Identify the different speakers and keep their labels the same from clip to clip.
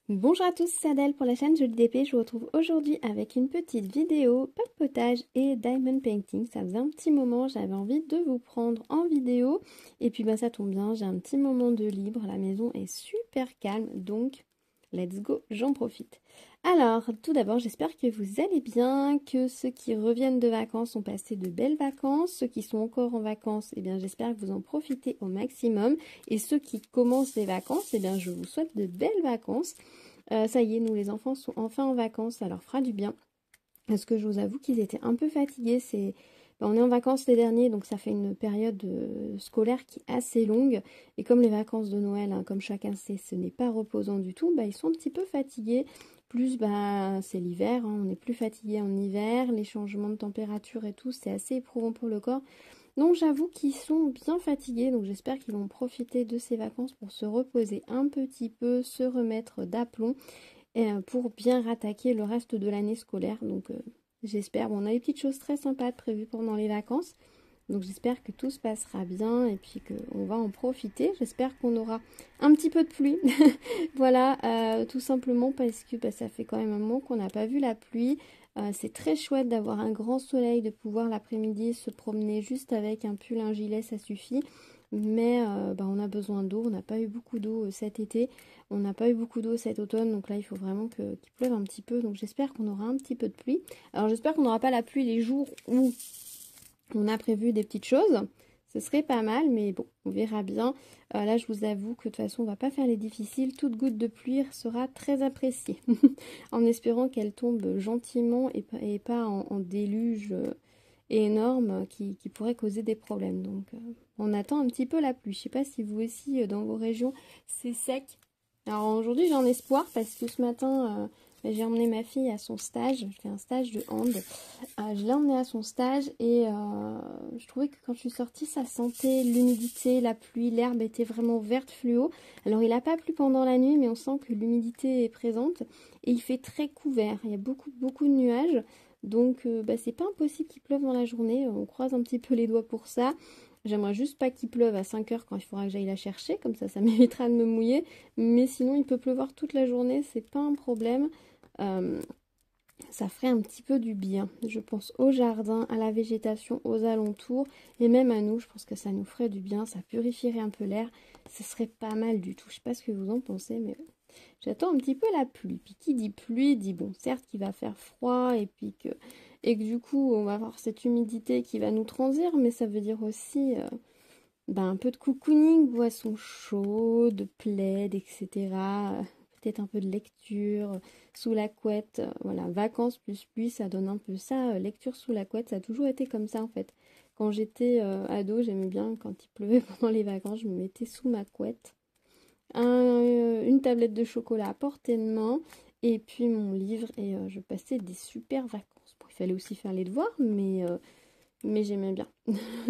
Speaker 1: Bonjour à tous, c'est Adèle pour la chaîne Jolie DP. Je vous retrouve aujourd'hui avec une petite vidéo papotage et diamond painting. Ça faisait un petit moment, j'avais envie de vous prendre en vidéo. Et puis ça tombe bien, j'ai un petit moment de libre. La maison est super calme, donc let's go, j'en profite. Alors, tout d'abord, j'espère que vous allez bien, que ceux qui reviennent de vacances ont passé de belles vacances. Ceux qui sont encore en vacances, eh bien j'espère que vous en profitez au maximum. Et ceux qui commencent les vacances, eh bien je vous souhaite de belles vacances. Ça y est, nous les enfants sont enfin en vacances, ça leur fera du bien. Parce que je vous avoue qu'ils étaient un peu fatigués. On est en vacances les derniers, donc ça fait une période scolaire qui est assez longue. Et comme les vacances de Noël, hein, comme chacun sait, ce n'est pas reposant du tout, ils sont un petit peu fatigués. Plus, c'est l'hiver, hein, on est plus fatigué en hiver, les changements de température et tout, c'est assez éprouvant pour le corps. Donc j'avoue qu'ils sont bien fatigués, donc j'espère qu'ils vont profiter de ces vacances pour se reposer un petit peu, se remettre d'aplomb et pour bien rattaquer le reste de l'année scolaire. Donc j'espère, on a des petites choses très sympas prévues pendant les vacances, donc j'espère que tout se passera bien et puis qu'on va en profiter. J'espère qu'on aura un petit peu de pluie, voilà, tout simplement parce que ça fait quand même un moment qu'on n'a pas vu la pluie. C'est très chouette d'avoir un grand soleil, de pouvoir l'après-midi se promener juste avec un pull, un gilet, ça suffit. Mais on a besoin d'eau, on n'a pas eu beaucoup d'eau cet été, on n'a pas eu beaucoup d'eau cet automne, donc là il faut vraiment qu'il pleuve un petit peu, donc j'espère qu'on aura un petit peu de pluie. Alors j'espère qu'on n'aura pas la pluie les jours où on a prévu des petites choses, ce serait pas mal, mais bon, on verra bien. Là, je vous avoue que de toute façon, on va pas faire les difficiles. Toute goutte de pluie sera très appréciée. En espérant qu'elle tombe gentiment et pas en déluge énorme qui pourrait causer des problèmes. Donc, on attend un petit peu la pluie. Je sais pas si vous aussi, dans vos régions, c'est sec. Alors aujourd'hui, j'en ai espoir parce que ce matin, j'ai emmené ma fille à son stage. Je fais un stage de hand. Je l'ai emmenée à son stage et je trouvais que quand je suis sortie, ça sentait l'humidité, la pluie, l'herbe était vraiment verte fluo. Alors il n'a pas plu pendant la nuit, mais on sent que l'humidité est présente et il fait très couvert. Il y a beaucoup de nuages, donc c'est pas impossible qu'il pleuve dans la journée. On croise un petit peu les doigts pour ça. J'aimerais juste pas qu'il pleuve à 5 heures quand il faudra que j'aille la chercher, comme ça m'évitera de me mouiller. Mais sinon, il peut pleuvoir toute la journée, c'est pas un problème. Ça ferait un petit peu du bien. Je pense au jardin, à la végétation, aux alentours et même à nous. Je pense que ça nous ferait du bien, ça purifierait un peu l'air. Ce serait pas mal du tout. Je sais pas ce que vous en pensez, mais j'attends un petit peu la pluie. Puis qui dit pluie dit bon, certes qu'il va faire froid et que du coup on va avoir cette humidité qui va nous transer, mais ça veut dire aussi un peu de cocooning, boissons chaudes, plaid, etc. Peut-être un peu de lecture sous la couette. Voilà, vacances plus pluie, ça donne un peu ça. Lecture sous la couette, ça a toujours été comme ça en fait. Quand j'étais ado, j'aimais bien quand il pleuvait pendant les vacances, je me mettais sous ma couette. Une tablette de chocolat à portée de main et puis mon livre et je passais des super vacances. Bon, il fallait aussi faire les devoirs, mais j'aimais bien.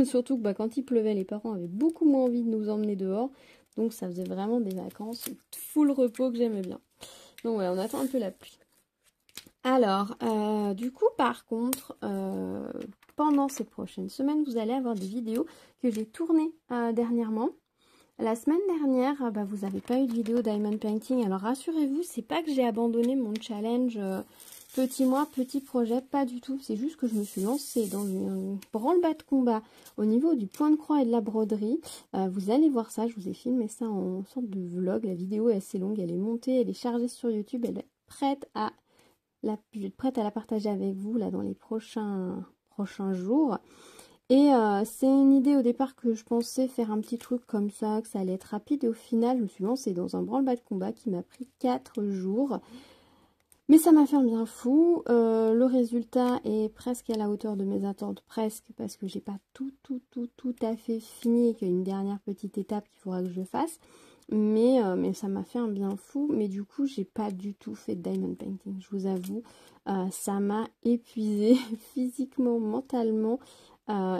Speaker 1: Surtout que quand il pleuvait, les parents avaient beaucoup moins envie de nous emmener dehors. Donc ça faisait vraiment des vacances full repos que j'aimais bien. Donc ouais, on attend un peu la pluie. Alors, du coup, par contre, pendant ces prochaines semaines, vous allez avoir des vidéos que j'ai tournées dernièrement. La semaine dernière, vous n'avez pas eu de vidéo Diamond Painting. Alors rassurez-vous, c'est pas que j'ai abandonné mon challenge petit mois, petit projet, pas du tout. C'est juste que je me suis lancée dans une branle-bas de combat au niveau du point de croix et de la broderie. Vous allez voir ça, je vous ai filmé ça en sorte de vlog. La vidéo est assez longue, elle est montée, elle est chargée sur YouTube, elle est prête à je vais être prête à la partager avec vous là dans les prochains jours. Et c'est une idée au départ que je pensais faire un petit truc comme ça, que ça allait être rapide. Et au final, je me suis lancée dans un branle-bas de combat qui m'a pris 4 jours. Mais ça m'a fait un bien fou. Le résultat est presque à la hauteur de mes attentes, presque, parce que j'ai pas tout à fait fini et qu'il y a une dernière petite étape qu'il faudra que je fasse. Mais ça m'a fait un bien fou. Mais du coup, j'ai pas du tout fait de diamond painting, je vous avoue. Ça m'a épuisée physiquement, mentalement.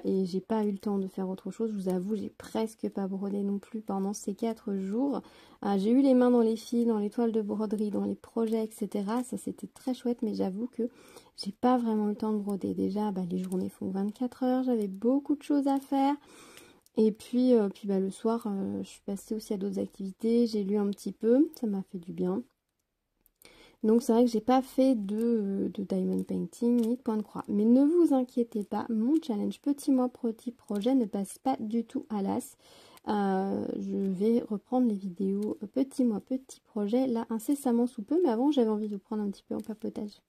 Speaker 1: Et j'ai pas eu le temps de faire autre chose, je vous avoue, j'ai presque pas brodé non plus pendant ces 4 jours. J'ai eu les mains dans les fils, dans les toiles de broderie, dans les projets, etc. Ça c'était très chouette, mais j'avoue que j'ai pas vraiment le temps de broder. Déjà, les journées font 24 heures, j'avais beaucoup de choses à faire. Et puis, le soir, je suis passée aussi à d'autres activités, j'ai lu un petit peu, ça m'a fait du bien. Donc c'est vrai que j'ai pas fait de diamond painting ni de point de croix. Mais ne vous inquiétez pas, mon challenge petit mois petit projet ne passe pas du tout à l'as. Je vais reprendre les vidéos petit mois petit projet là incessamment sous peu. Mais avant j'avais envie de vous prendre un petit peu en papotage.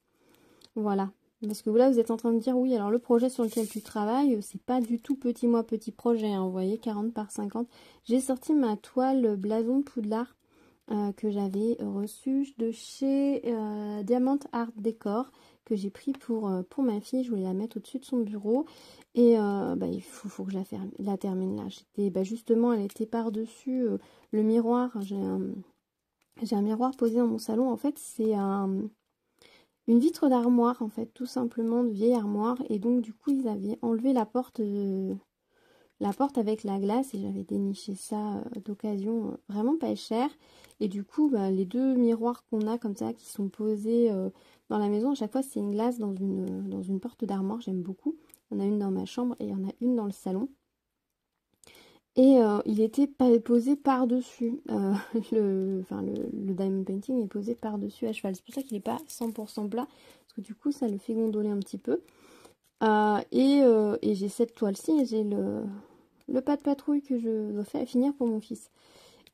Speaker 1: Voilà. Parce que là vous êtes en train de dire oui alors le projet sur lequel tu travailles c'est pas du tout petit mois petit projet. Hein, vous voyez 40 par 50. J'ai sorti ma toile blason Poudlard. Que j'avais reçu de chez Diamant Art Décor que j'ai pris pour ma fille. Je voulais la mettre au-dessus de son bureau et il faut que je la termine là. Justement elle était par-dessus le miroir. J'ai un miroir posé dans mon salon. En fait c'est une vitre d'armoire en fait, tout simplement de vieille armoire, et donc du coup ils avaient enlevé la porte avec la glace et j'avais déniché ça d'occasion vraiment pas cher. Et du coup les deux miroirs qu'on a comme ça qui sont posés dans la maison, à chaque fois c'est une glace dans une porte d'armoire. J'aime beaucoup. Il y en a une dans ma chambre et il y en a une dans le salon. Et il était posé par-dessus. Le diamond painting est posé par-dessus à cheval. C'est pour ça qu'il n'est pas 100% plat. Parce que du coup ça le fait gondoler un petit peu. Et j'ai cette toile-ci et j'ai le pas de patrouille que je dois finir pour mon fils.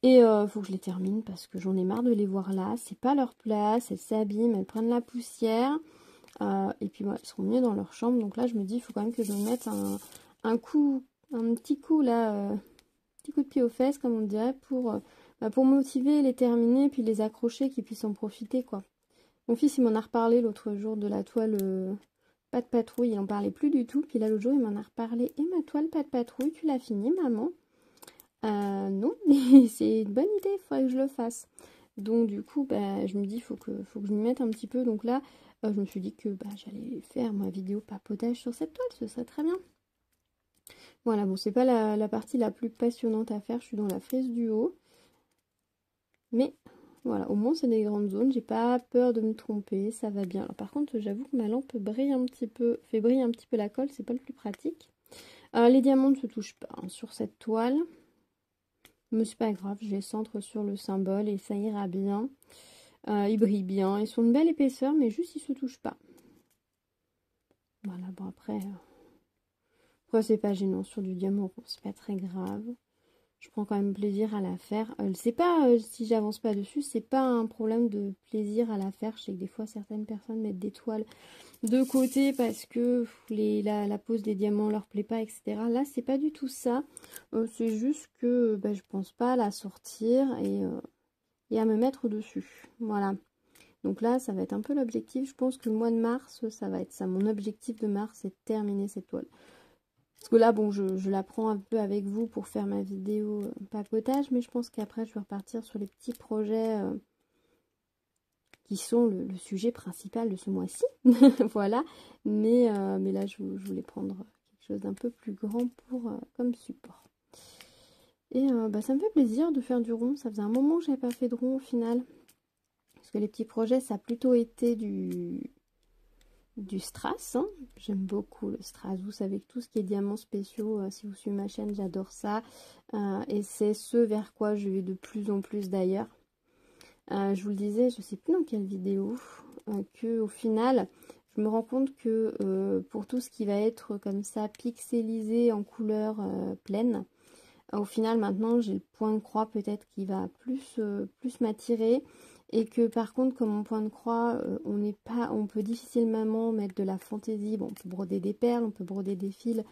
Speaker 1: Et faut que je les termine parce que j'en ai marre de les voir là. C'est pas leur place, elles s'abîment, elles prennent la poussière. Et puis elles seront mieux dans leur chambre. Donc là je me dis il faut quand même que je me mette un petit coup là, petit coup de pied aux fesses comme on dirait pour motiver, les terminer, puis les accrocher, qu'ils puissent en profiter quoi. Mon fils il m'en a reparlé l'autre jour de la toile pas de patrouille, il en parlait plus du tout. Puis là l'autre jour il m'en a reparlé. Et ma toile pas de patrouille, tu l'as finie maman? Non, mais c'est une bonne idée, il faudrait que je le fasse. Donc du coup je me dis faut que je m'y mette un petit peu. Donc là je me suis dit que j'allais faire ma vidéo papotage sur cette toile, ce serait très bien. Voilà, bon c'est pas la partie la plus passionnante à faire, je suis dans la frise du haut. Mais voilà, au moins c'est des grandes zones, j'ai pas peur de me tromper, ça va bien. Alors par contre j'avoue que ma lampe brille un petit peu, fait briller un petit peu la colle, c'est pas le plus pratique. Les diamants ne se touchent pas sur cette toile. Mais c'est pas grave, je les centre sur le symbole et ça ira bien. Ils brillent bien, ils sont de belle épaisseur, mais juste ils se touchent pas. Voilà, bon après c'est pas gênant sur du diamant rond, c'est pas très grave. Je prends quand même plaisir à la faire. C'est pas, si j'avance pas dessus, c'est pas un problème de plaisir à la faire. Je sais que des fois certaines personnes mettent des toiles de côté parce que la pose des diamants leur plaît pas, etc. Là c'est pas du tout ça. C'est juste que je pense pas à la sortir et à me mettre dessus. Voilà. Donc là ça va être un peu l'objectif. Je pense que le mois de mars ça va être ça. Mon objectif de mars c'est de terminer cette toile. Parce que là bon je la prends un peu avec vous pour faire ma vidéo papotage, mais je pense qu'après je vais repartir sur les petits projets qui sont le sujet principal de ce mois-ci. Voilà, mais là je voulais prendre quelque chose d'un peu plus grand pour comme support. Et ça me fait plaisir de faire du rond. Ça faisait un moment que j'avais pas fait de rond au final, parce que les petits projets ça a plutôt été du strass, hein. J'aime beaucoup le strass, vous savez que tout ce qui est diamants spéciaux, si vous suivez ma chaîne j'adore ça, et c'est ce vers quoi je vais de plus en plus d'ailleurs. Je vous le disais, je sais plus dans quelle vidéo, que au final, je me rends compte que pour tout ce qui va être comme ça pixelisé en couleur pleine, au final maintenant j'ai le point de croix peut-être qui va plus m'attirer, et que par contre comme mon point de croix on peut difficilement mettre de la fantaisie. Bon, on peut broder des perles, on peut broder des fils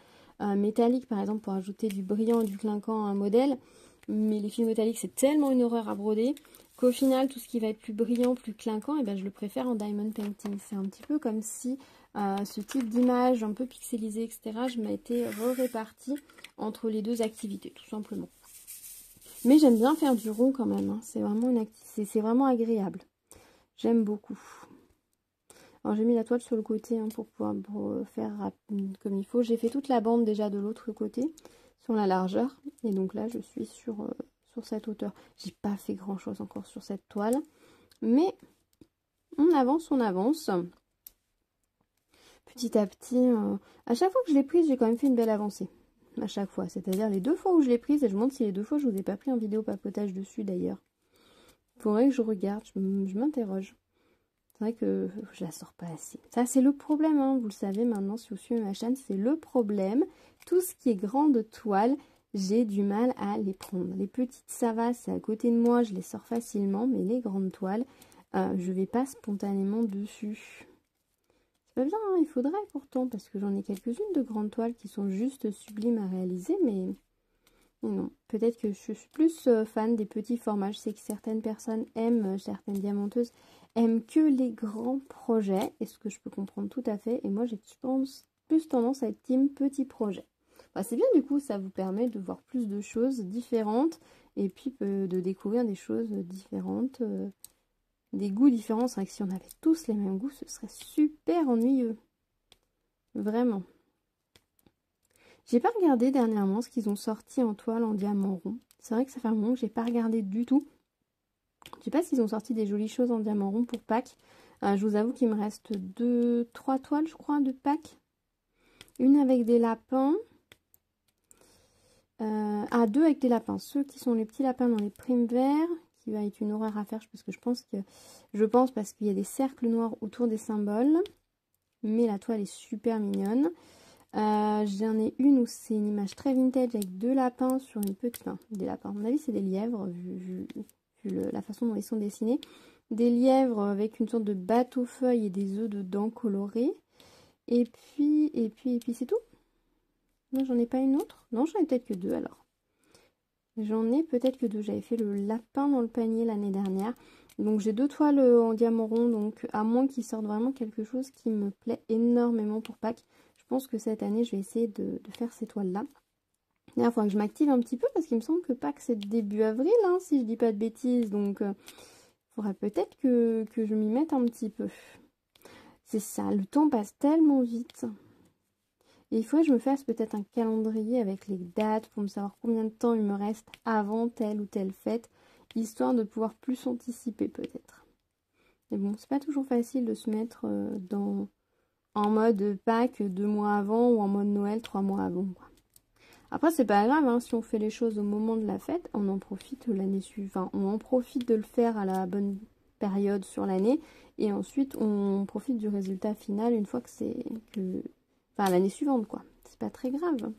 Speaker 1: métalliques par exemple pour ajouter du brillant et du clinquant à un modèle, mais les fils métalliques c'est tellement une horreur à broder qu'au final tout ce qui va être plus brillant, plus clinquant, et je le préfère en diamond painting. C'est un petit peu comme si ce type d'image un peu pixelisée, etc., je m'étais répartie entre les deux activités, tout simplement. Mais j'aime bien faire du rond quand même, hein. C'est vraiment c'est vraiment agréable. J'aime beaucoup. Alors j'ai mis la toile sur le côté hein, pour pouvoir faire comme il faut. J'ai fait toute la bande déjà de l'autre côté, sur la largeur. Et donc là je suis sur cette hauteur. J'ai pas fait grand chose encore sur cette toile. Mais on avance, on avance. Petit à petit. À chaque fois que je l'ai prise, j'ai quand même fait une belle avancée. À chaque fois. C'est-à-dire les deux fois où je l'ai prise. Et je me demande si les deux fois je vous ai pas pris en vidéo papotage dessus d'ailleurs. Il faudrait que je regarde. Je m'interroge. C'est vrai que je la sors pas assez. Ça, c'est le problème, hein. Vous le savez maintenant, si vous suivez ma chaîne, c'est le problème. Tout ce qui est grande toile, j'ai du mal à les prendre. Les petites, ça va, c'est à côté de moi, je les sors facilement. Mais les grandes toiles, je vais pas spontanément dessus. C'est pas bien, hein, il faudrait pourtant, parce que j'en ai quelques-unes de grandes toiles qui sont juste sublimes à réaliser, mais non. Peut-être que je suis plus fan des petits formats. Je sais que certaines personnes aiment, certaines diamanteuses aiment que les grands projets, et ce que je peux comprendre tout à fait. Et moi, j'ai plus tendance à être team petit projet. Bah, c'est bien, du coup, ça vous permet de voir plus de choses différentes, et puis de découvrir des choses différentes, des goûts différents. C'est vrai que si on avait tous les mêmes goûts, ce serait super ennuyeux. Vraiment. J'ai pas regardé dernièrement ce qu'ils ont sorti en toile en diamant rond. C'est vrai que ça fait un moment que j'ai pas regardé du tout. Je sais pas s'ils ont sorti des jolies choses en diamant rond pour Pâques. Je vous avoue qu'il me reste 3 toiles, je crois, de Pâques. Une avec des lapins. 2 avec des lapins. Ceux qui sont les petits lapins dans les primes verts, qui va être une horreur à faire parce que je pense parce qu'il y a des cercles noirs autour des symboles. Mais la toile est super mignonne. J'en ai une où c'est une image très vintage avec 2 lapins sur une petite... Enfin, des lapins. À mon avis, c'est des lièvres, vu la façon dont ils sont dessinés. Des lièvres avec une sorte de bateau-feuille et des œufs dedans colorés. Et puis c'est tout. Non, j'en ai pas une autre. Non, j'en ai peut-être que 2 alors. J'en ai peut-être que 2. J'avais fait le lapin dans le panier l'année dernière. Donc j'ai 2 toiles en diamant rond. Donc à moins qu'ils sortent vraiment quelque chose qui me plaît énormément pour Pâques. Je pense que cette année, je vais essayer de faire ces toiles-là. D'ailleurs, il faudra que je m'active un petit peu parce qu'il me semble que Pâques, c'est début avril, hein, si je dis pas de bêtises. Donc, il faudrait peut-être que je m'y mette un petit peu. C'est ça, le temps passe tellement vite. Et il faudrait que je me fasse peut-être un calendrier avec les dates pour me savoir combien de temps il me reste avant telle ou telle fête, histoire de pouvoir plus anticiper peut-être. Mais bon, c'est pas toujours facile de se mettre en mode Pâques 2 mois avant ou en mode Noël 3 mois avant, quoi. Après, c'est pas grave, hein, si on fait les choses au moment de la fête, on en profite l'année suivante. On en profite de le faire à la bonne période sur l'année. Et ensuite, on profite du résultat final une fois Enfin, l'année suivante, quoi. C'est pas très grave.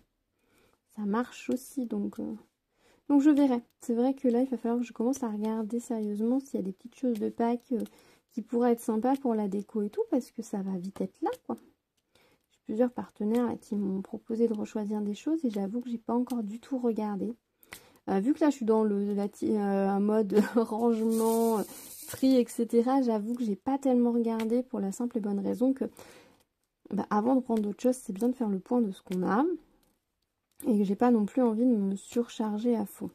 Speaker 1: Ça marche aussi, donc je verrai. C'est vrai que là, il va falloir que je commence à regarder sérieusement s'il y a des petites choses de Pâques qui pourraient être sympas pour la déco et tout, parce que ça va vite être là, quoi. Plusieurs partenaires là, qui m'ont proposé de rechoisir des choses et j'avoue que j'ai pas encore du tout regardé. Vu que là je suis dans un mode rangement, tri, etc. J'avoue que j'ai pas tellement regardé pour la simple et bonne raison que avant de prendre d'autres choses, c'est bien de faire le point de ce qu'on a et que j'ai pas non plus envie de me surcharger à fond.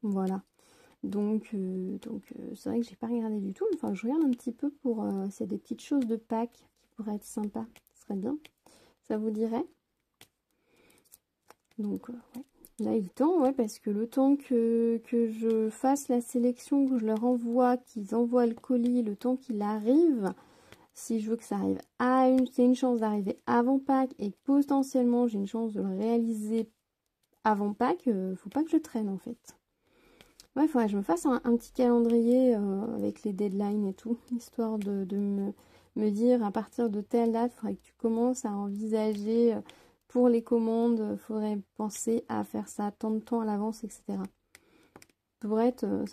Speaker 1: Voilà. Donc c'est vrai que j'ai pas regardé du tout. Enfin, je regarde un petit peu pour s'il y a des petites choses de Pâques qui pourraient être sympas. Ce serait bien. Ça vous dirait? Donc, ouais. Là, il est temps, ouais, parce que le temps que je fasse la sélection, que je leur envoie, qu'ils envoient le colis, le temps qu'il arrive, si je veux que ça arrive c'est une chance d'arriver avant Pâques et que potentiellement j'ai une chance de le réaliser avant Pâques, faut pas que je traîne en fait. Ouais, il faudrait que je me fasse un petit calendrier avec les deadlines et tout, histoire de me dire à partir de telle date, il faudrait que tu commences à envisager pour les commandes, il faudrait penser à faire ça tant de temps à l'avance, etc. Ça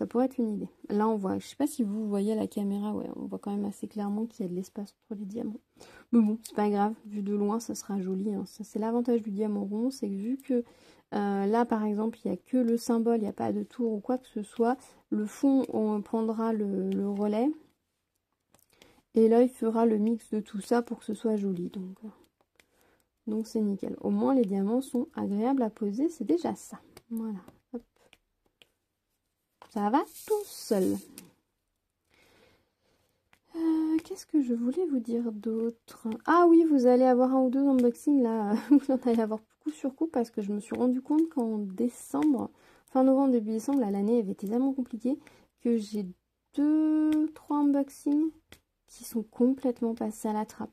Speaker 1: pourrait être une idée. Là, on voit, je sais pas si vous voyez à la caméra, ouais, on voit quand même assez clairement qu'il y a de l'espace entre les diamants. Mais bon, c'est pas grave, vu de loin, ça sera joli, hein. Ça, c'est l'avantage du diamant rond, c'est que vu que là, par exemple, il n'y a que le symbole, il n'y a pas de tour ou quoi que ce soit. Le fond, on prendra le relais. Et là, il fera le mix de tout ça pour que ce soit joli. Donc c'est nickel. Au moins, les diamants sont agréables à poser. C'est déjà ça. Voilà. Hop. Ça va tout seul. Qu'est-ce que je voulais vous dire d'autre? Ah oui, vous allez avoir un ou deux unboxings là. Vous en allez avoir coup sur coup parce que je me suis rendu compte qu'en décembre, fin novembre, début décembre, l'année avait été tellement compliquée que j'ai 2-3 unboxings qui sont complètement passés à la trappe.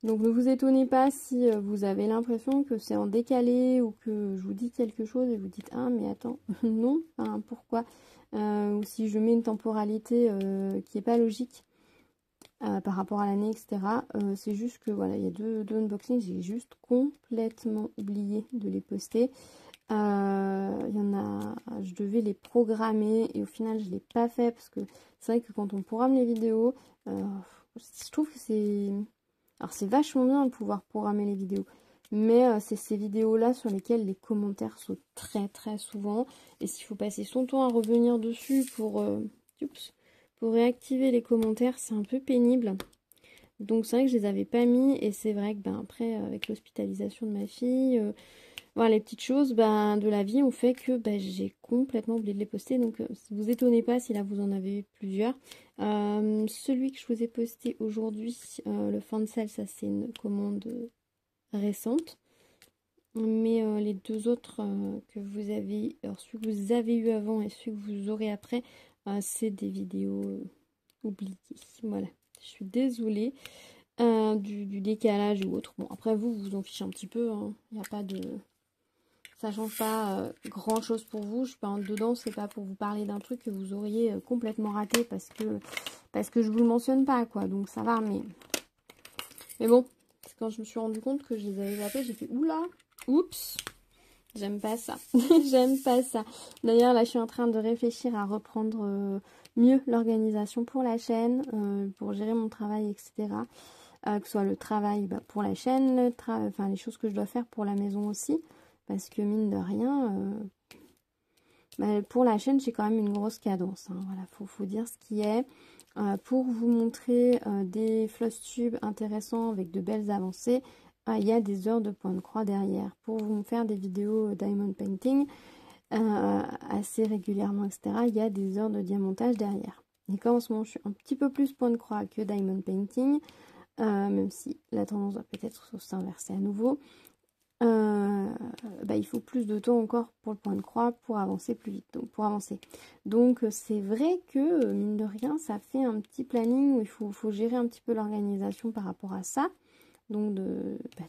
Speaker 1: Donc ne vous étonnez pas si vous avez l'impression que c'est en décalé ou que je vous dis quelque chose et vous dites ah mais attends non, enfin, pourquoi ou si je mets une temporalité qui n'est pas logique. par rapport à l'année, etc. C'est juste que voilà, il y a deux unboxings, j'ai juste complètement oublié de les poster. Il y en a, je devais les programmer et au final je ne l'ai pas fait parce que c'est vrai que quand on programme les vidéos, je trouve que c'est... Alors c'est vachement bien de pouvoir programmer les vidéos, mais c'est ces vidéos-là sur lesquelles les commentaires sautent très souvent. Et s'il faut passer son temps à revenir dessus pour réactiver les commentaires, c'est un peu pénible. Donc c'est vrai que je les avais pas mis et c'est vrai que après avec l'hospitalisation de ma fille, voilà, les petites choses de la vie ont fait que j'ai complètement oublié de les poster. Donc vous étonnez pas si là vous en avez eu plusieurs. Celui que je vous ai posté aujourd'hui, le fansel, ça c'est une commande récente. Mais les deux autres que vous avez, alors celui que vous avez eu avant et celui que vous aurez après, c'est des vidéos oubliées. Voilà, je suis désolée du décalage ou autre. Bon, après vous en fichez un petit peu, hein. Il n'y a pas de... Ça change pas grand chose pour vous. Je suis pas en dedans, c'est pas pour vous parler d'un truc que vous auriez complètement raté parce que je vous le mentionne pas, quoi. Donc ça va, mais bon, quand je me suis rendu compte que je les avais zappés, j'ai fait oula, oups, j'aime pas ça. J'aime pas ça. D'ailleurs, là, je suis en train de réfléchir à reprendre mieux l'organisation pour la chaîne, pour gérer mon travail, etc. Que ce soit le travail pour la chaîne, les choses que je dois faire pour la maison aussi. Parce que mine de rien, pour la chaîne, j'ai quand même une grosse cadence. Hein. Voilà, faut dire ce qui est. Pour vous montrer des floss tubes intéressants avec de belles avancées, il y a des heures de point de croix derrière. Pour vous faire des vidéos diamond painting assez régulièrement, etc., il y a des heures de diamantage derrière. Et comme en ce moment, je suis un petit peu plus point de croix que diamond painting, même si la tendance va peut-être s'inverser à nouveau, il faut plus de temps encore pour le point de croix pour avancer plus vite, donc c'est vrai que mine de rien ça fait un petit planning où il faut gérer un petit peu l'organisation par rapport à ça, donc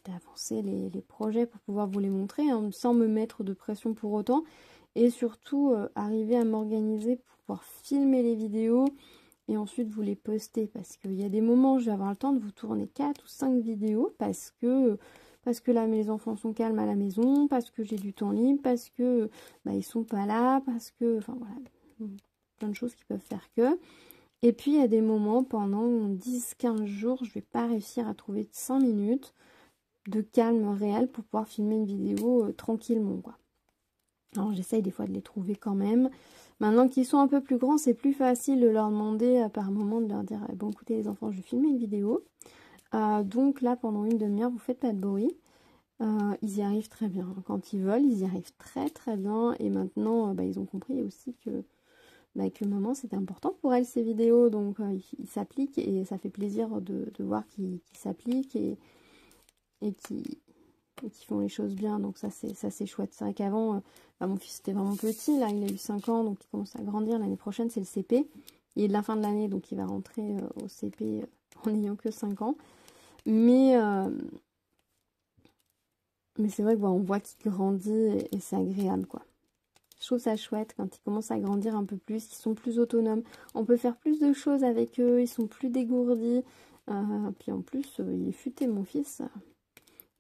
Speaker 1: d'avancer les projets pour pouvoir vous les montrer hein, sans me mettre de pression pour autant, et surtout arriver à m'organiser pour pouvoir filmer les vidéos et ensuite vous les poster, parce qu'il y a des moments où je vais avoir le temps de vous tourner 4 ou 5 vidéos parce que là mes enfants sont calmes à la maison, parce que j'ai du temps libre, parce que ils sont pas là, parce que enfin voilà, plein de choses qui peuvent faire que. Et puis il y a des moments pendant 10-15 jours, je vais pas réussir à trouver 5 minutes de calme réel pour pouvoir filmer une vidéo tranquillement, quoi. Alors j'essaye des fois de les trouver quand même. Maintenant qu'ils sont un peu plus grands, c'est plus facile de leur demander par moment de leur dire bon écoutez les enfants, je vais filmer une vidéo. Donc là pendant une demi-heure vous faites pas de bruit. Ils y arrivent très bien. Quand ils volent, ils y arrivent très bien. Et maintenant ils ont compris aussi que maman c'était important pour elle ces vidéos. Donc ils s'appliquent et ça fait plaisir de voir qu'ils s'appliquent et qui font les choses bien, donc ça c'est chouette. C'est vrai qu'avant, mon fils était vraiment petit, là il a eu 5 ans, donc il commence à grandir. L'année prochaine c'est le CP, il est de la fin de l'année, donc il va rentrer au CP en n'ayant que 5 ans. Mais c'est vrai que on voit qu'il grandit et c'est agréable, quoi. Je trouve ça chouette quand ils commencent à grandir un peu plus, ils sont plus autonomes, on peut faire plus de choses avec eux, ils sont plus dégourdis. Puis en plus, il est futé mon fils.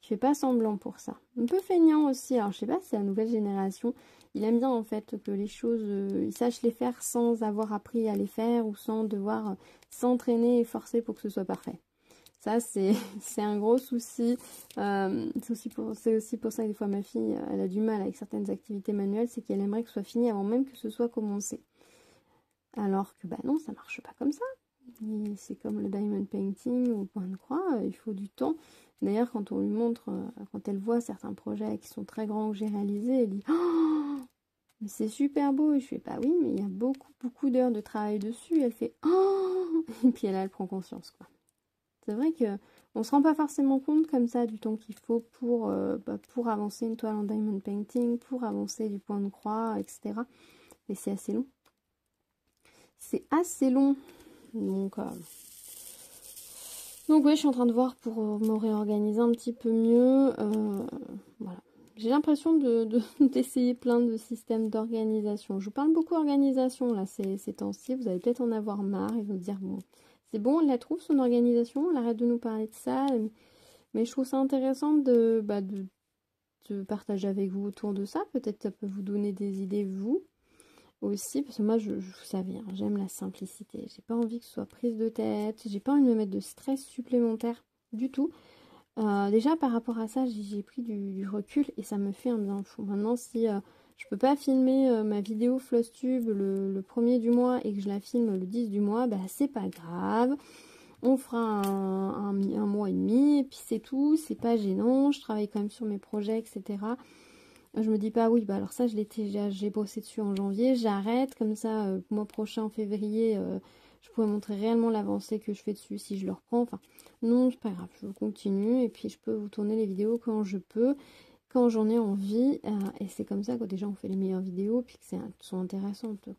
Speaker 1: Il fait pas semblant pour ça. Un peu feignant aussi. Alors, je sais pas si c'est la nouvelle génération. Il aime bien, en fait, que les choses... il sache les faire sans avoir appris à les faire ou sans devoir s'entraîner et forcer pour que ce soit parfait. Ça, c'est un gros souci. C'est aussi pour ça que des fois, ma fille, elle a du mal avec certaines activités manuelles. C'est qu'elle aimerait que ce soit fini avant même que ce soit commencé. Alors que, non, ça marche pas comme ça. C'est comme le diamond painting ou point de croix. Il faut du temps. D'ailleurs, quand on lui montre, quand elle voit certains projets qui sont très grands que j'ai réalisés, elle dit oh, mais c'est super beau. Et je fais oui, mais il y a beaucoup d'heures de travail dessus. Et elle fait oh, et puis elle prend conscience, quoi. C'est vrai que on se rend pas forcément compte comme ça du temps qu'il faut pour avancer une toile en diamond painting, pour avancer du point de croix, etc. Mais c'est assez long. C'est assez long. Donc oui, je suis en train de voir pour me réorganiser un petit peu mieux. Voilà. j'ai l'impression d'essayer plein de systèmes d'organisation. Je vous parle beaucoup organisation là ces temps-ci. Vous allez peut-être en avoir marre et vous dire bon, c'est bon, elle la trouve son organisation, elle arrête de nous parler de ça. Mais je trouve ça intéressant de partager avec vous autour de ça. Peut-être ça peut vous donner des idées vous aussi, parce que moi vous savez, hein, j'aime la simplicité. J'ai pas envie que ce soit prise de tête. J'ai pas envie de me mettre de stress supplémentaire du tout. Déjà par rapport à ça, j'ai pris du recul et ça me fait un bien fou. Maintenant, si je peux pas filmer ma vidéo Flosstube le 1er du mois et que je la filme le 10 du mois, bah c'est pas grave. On fera un mois et demi et puis c'est tout, c'est pas gênant. Je travaille quand même sur mes projets, etc. Je me dis pas oui, bah alors ça j'ai bossé dessus en janvier, j'arrête comme ça, mois prochain en février, je pourrais montrer réellement l'avancée que je fais dessus si je le reprends. Enfin, non, c'est pas grave, je continue et puis je peux vous tourner les vidéos quand je peux, quand j'en ai envie. Et c'est comme ça que déjà on fait les meilleures vidéos puis que sont intéressantes, quoi.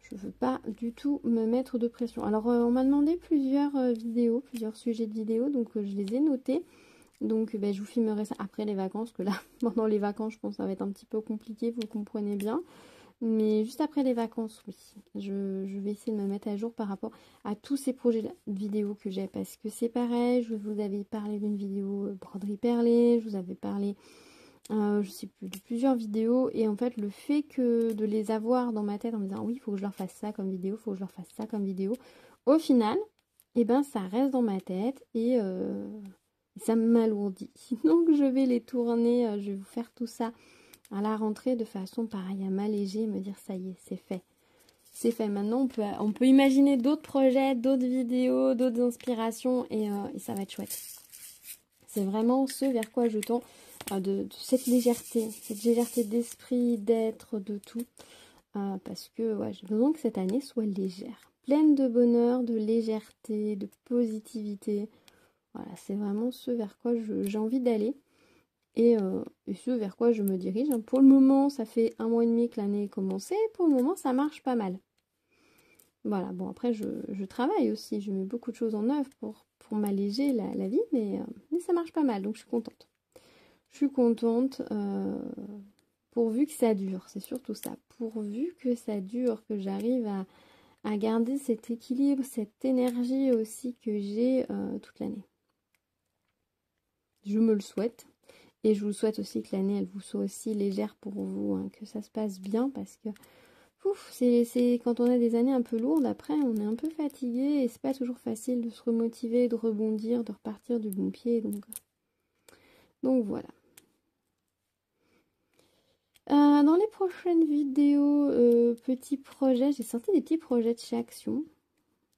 Speaker 1: Je veux pas du tout me mettre de pression. Alors, on m'a demandé plusieurs vidéos, plusieurs sujets de vidéos, donc je les ai notés. Donc, je vous filmerai ça après les vacances, que là, pendant les vacances, je pense que ça va être un petit peu compliqué, vous le comprenez bien. Mais juste après les vacances, oui, je vais essayer de me mettre à jour par rapport à tous ces projets de vidéos que j'ai. Parce que c'est pareil, je vous avais parlé d'une vidéo broderie perlée, je vous avais parlé, je sais plus, de plusieurs vidéos. Et en fait, le fait que de les avoir dans ma tête en me disant, oui, il faut que je leur fasse ça comme vidéo, il faut que je leur fasse ça comme vidéo. Au final, eh ben, ça reste dans ma tête et ça m'alourdit. Donc, je vais les tourner, je vais vous faire tout ça à la rentrée de façon pareille à m'alléger et me dire ça y est, c'est fait. C'est fait. Maintenant, on peut imaginer d'autres projets, d'autres vidéos, d'autres inspirations et ça va être chouette. C'est vraiment ce vers quoi je tends, de cette légèreté d'esprit, d'être, de tout. Parce que ouais, j'ai besoin que cette année soit légère. Pleine de bonheur, de légèreté, de positivité. Voilà, c'est vraiment ce vers quoi j'ai envie d'aller. Et ce vers quoi je me dirige. Pour le moment, ça fait 1 mois et demi que l'année est commencée. Pour le moment, ça marche pas mal. Voilà, bon après, je travaille aussi. Je mets beaucoup de choses en œuvre pour m'alléger la vie. Mais ça marche pas mal, donc je suis contente. Je suis contente pourvu que ça dure. C'est surtout ça. Pourvu que ça dure, que j'arrive à garder cet équilibre, cette énergie aussi que j'ai toute l'année. Je me le souhaite. Et je vous souhaite aussi que l'année, elle vous soit aussi légère pour vous, hein, que ça se passe bien, parce que c'est quand on a des années un peu lourdes, après, on est un peu fatigué, et c'est pas toujours facile de se remotiver, de rebondir, de repartir du bon pied, donc voilà. Dans les prochaines vidéos, petits projets, j'ai sorti des petits projets de chez Action,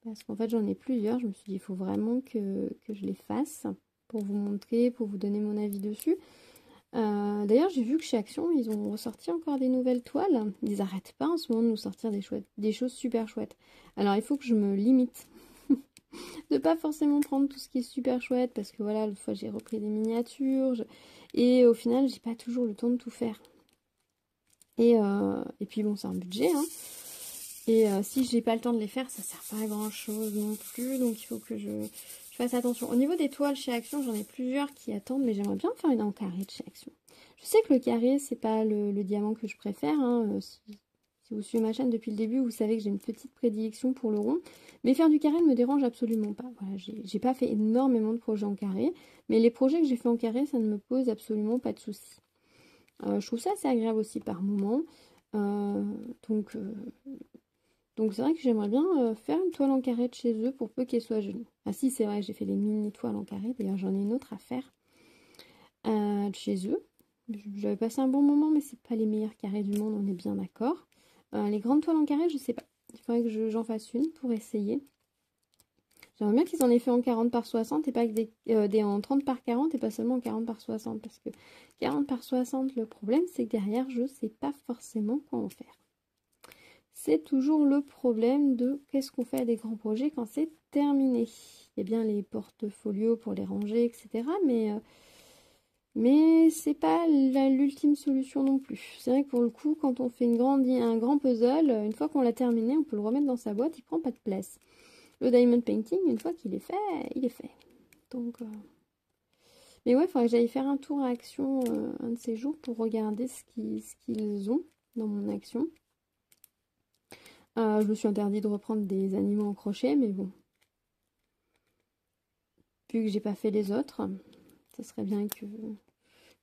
Speaker 1: parce qu'en fait, j'en ai plusieurs, je me suis dit, il faut vraiment que je les fasse, pour vous montrer, pour vous donner mon avis dessus. D'ailleurs, j'ai vu que chez Action, ils ont ressorti encore des nouvelles toiles. Ils n'arrêtent pas en ce moment de nous sortir des choses super chouettes. Alors, il faut que je me limite. De pas forcément prendre tout ce qui est super chouette. Parce que voilà, l'autre fois, j'ai repris des miniatures. Et au final, j'ai pas toujours le temps de tout faire. Et puis bon, c'est un budget. Hein. Et si j'ai pas le temps de les faire, ça sert pas à grand chose non plus. Donc, il faut que je fasse attention. Au niveau des toiles chez Action, j'en ai plusieurs qui attendent, mais j'aimerais bien faire une en carré de chez Action. Je sais que le carré, c'est pas le diamant que je préfère. Hein. Si vous suivez ma chaîne depuis le début, vous savez que j'ai une petite prédilection pour le rond. Mais faire du carré ne me dérange absolument pas. Voilà, j'ai pas fait énormément de projets en carré, mais les projets que j'ai fait en carré, ça ne me pose absolument pas de soucis. Je trouve ça assez agréable aussi par moment. Donc c'est vrai que j'aimerais bien faire une toile en carré de chez eux pour peu qu'elle soit jolie. Ah si, c'est vrai, j'ai fait des mini toiles en carré. D'ailleurs, j'en ai une autre à faire de chez eux. J'avais passé un bon moment, mais c'est pas les meilleurs carrés du monde, on est bien d'accord. Les grandes toiles en carré, je sais pas. Il faudrait que j'en fasse une pour essayer. J'aimerais bien qu'ils en aient fait en 40 par 60 et pas que en 30 par 40 et pas seulement en 40 par 60. Parce que 40 par 60, le problème, c'est que derrière, je sais pas forcément quoi en faire. C'est toujours le problème de qu'est-ce qu'on fait à des grands projets quand c'est terminé. Il y a bien les portfolios pour les ranger, etc. Mais c'est pas l'ultime solution non plus. C'est vrai que pour le coup, quand on fait un grand puzzle, une fois qu'on l'a terminé, on peut le remettre dans sa boîte, il prend pas de place. Le diamond painting, une fois qu'il est fait, il est fait. Donc, Mais ouais, il faudrait que j'aille faire un tour à Action un de ces jours pour regarder ce qu'ils ont dans mon Action. Je me suis interdit de reprendre des animaux en crochet, mais bon. Vu que j'ai pas fait les autres, ça serait bien que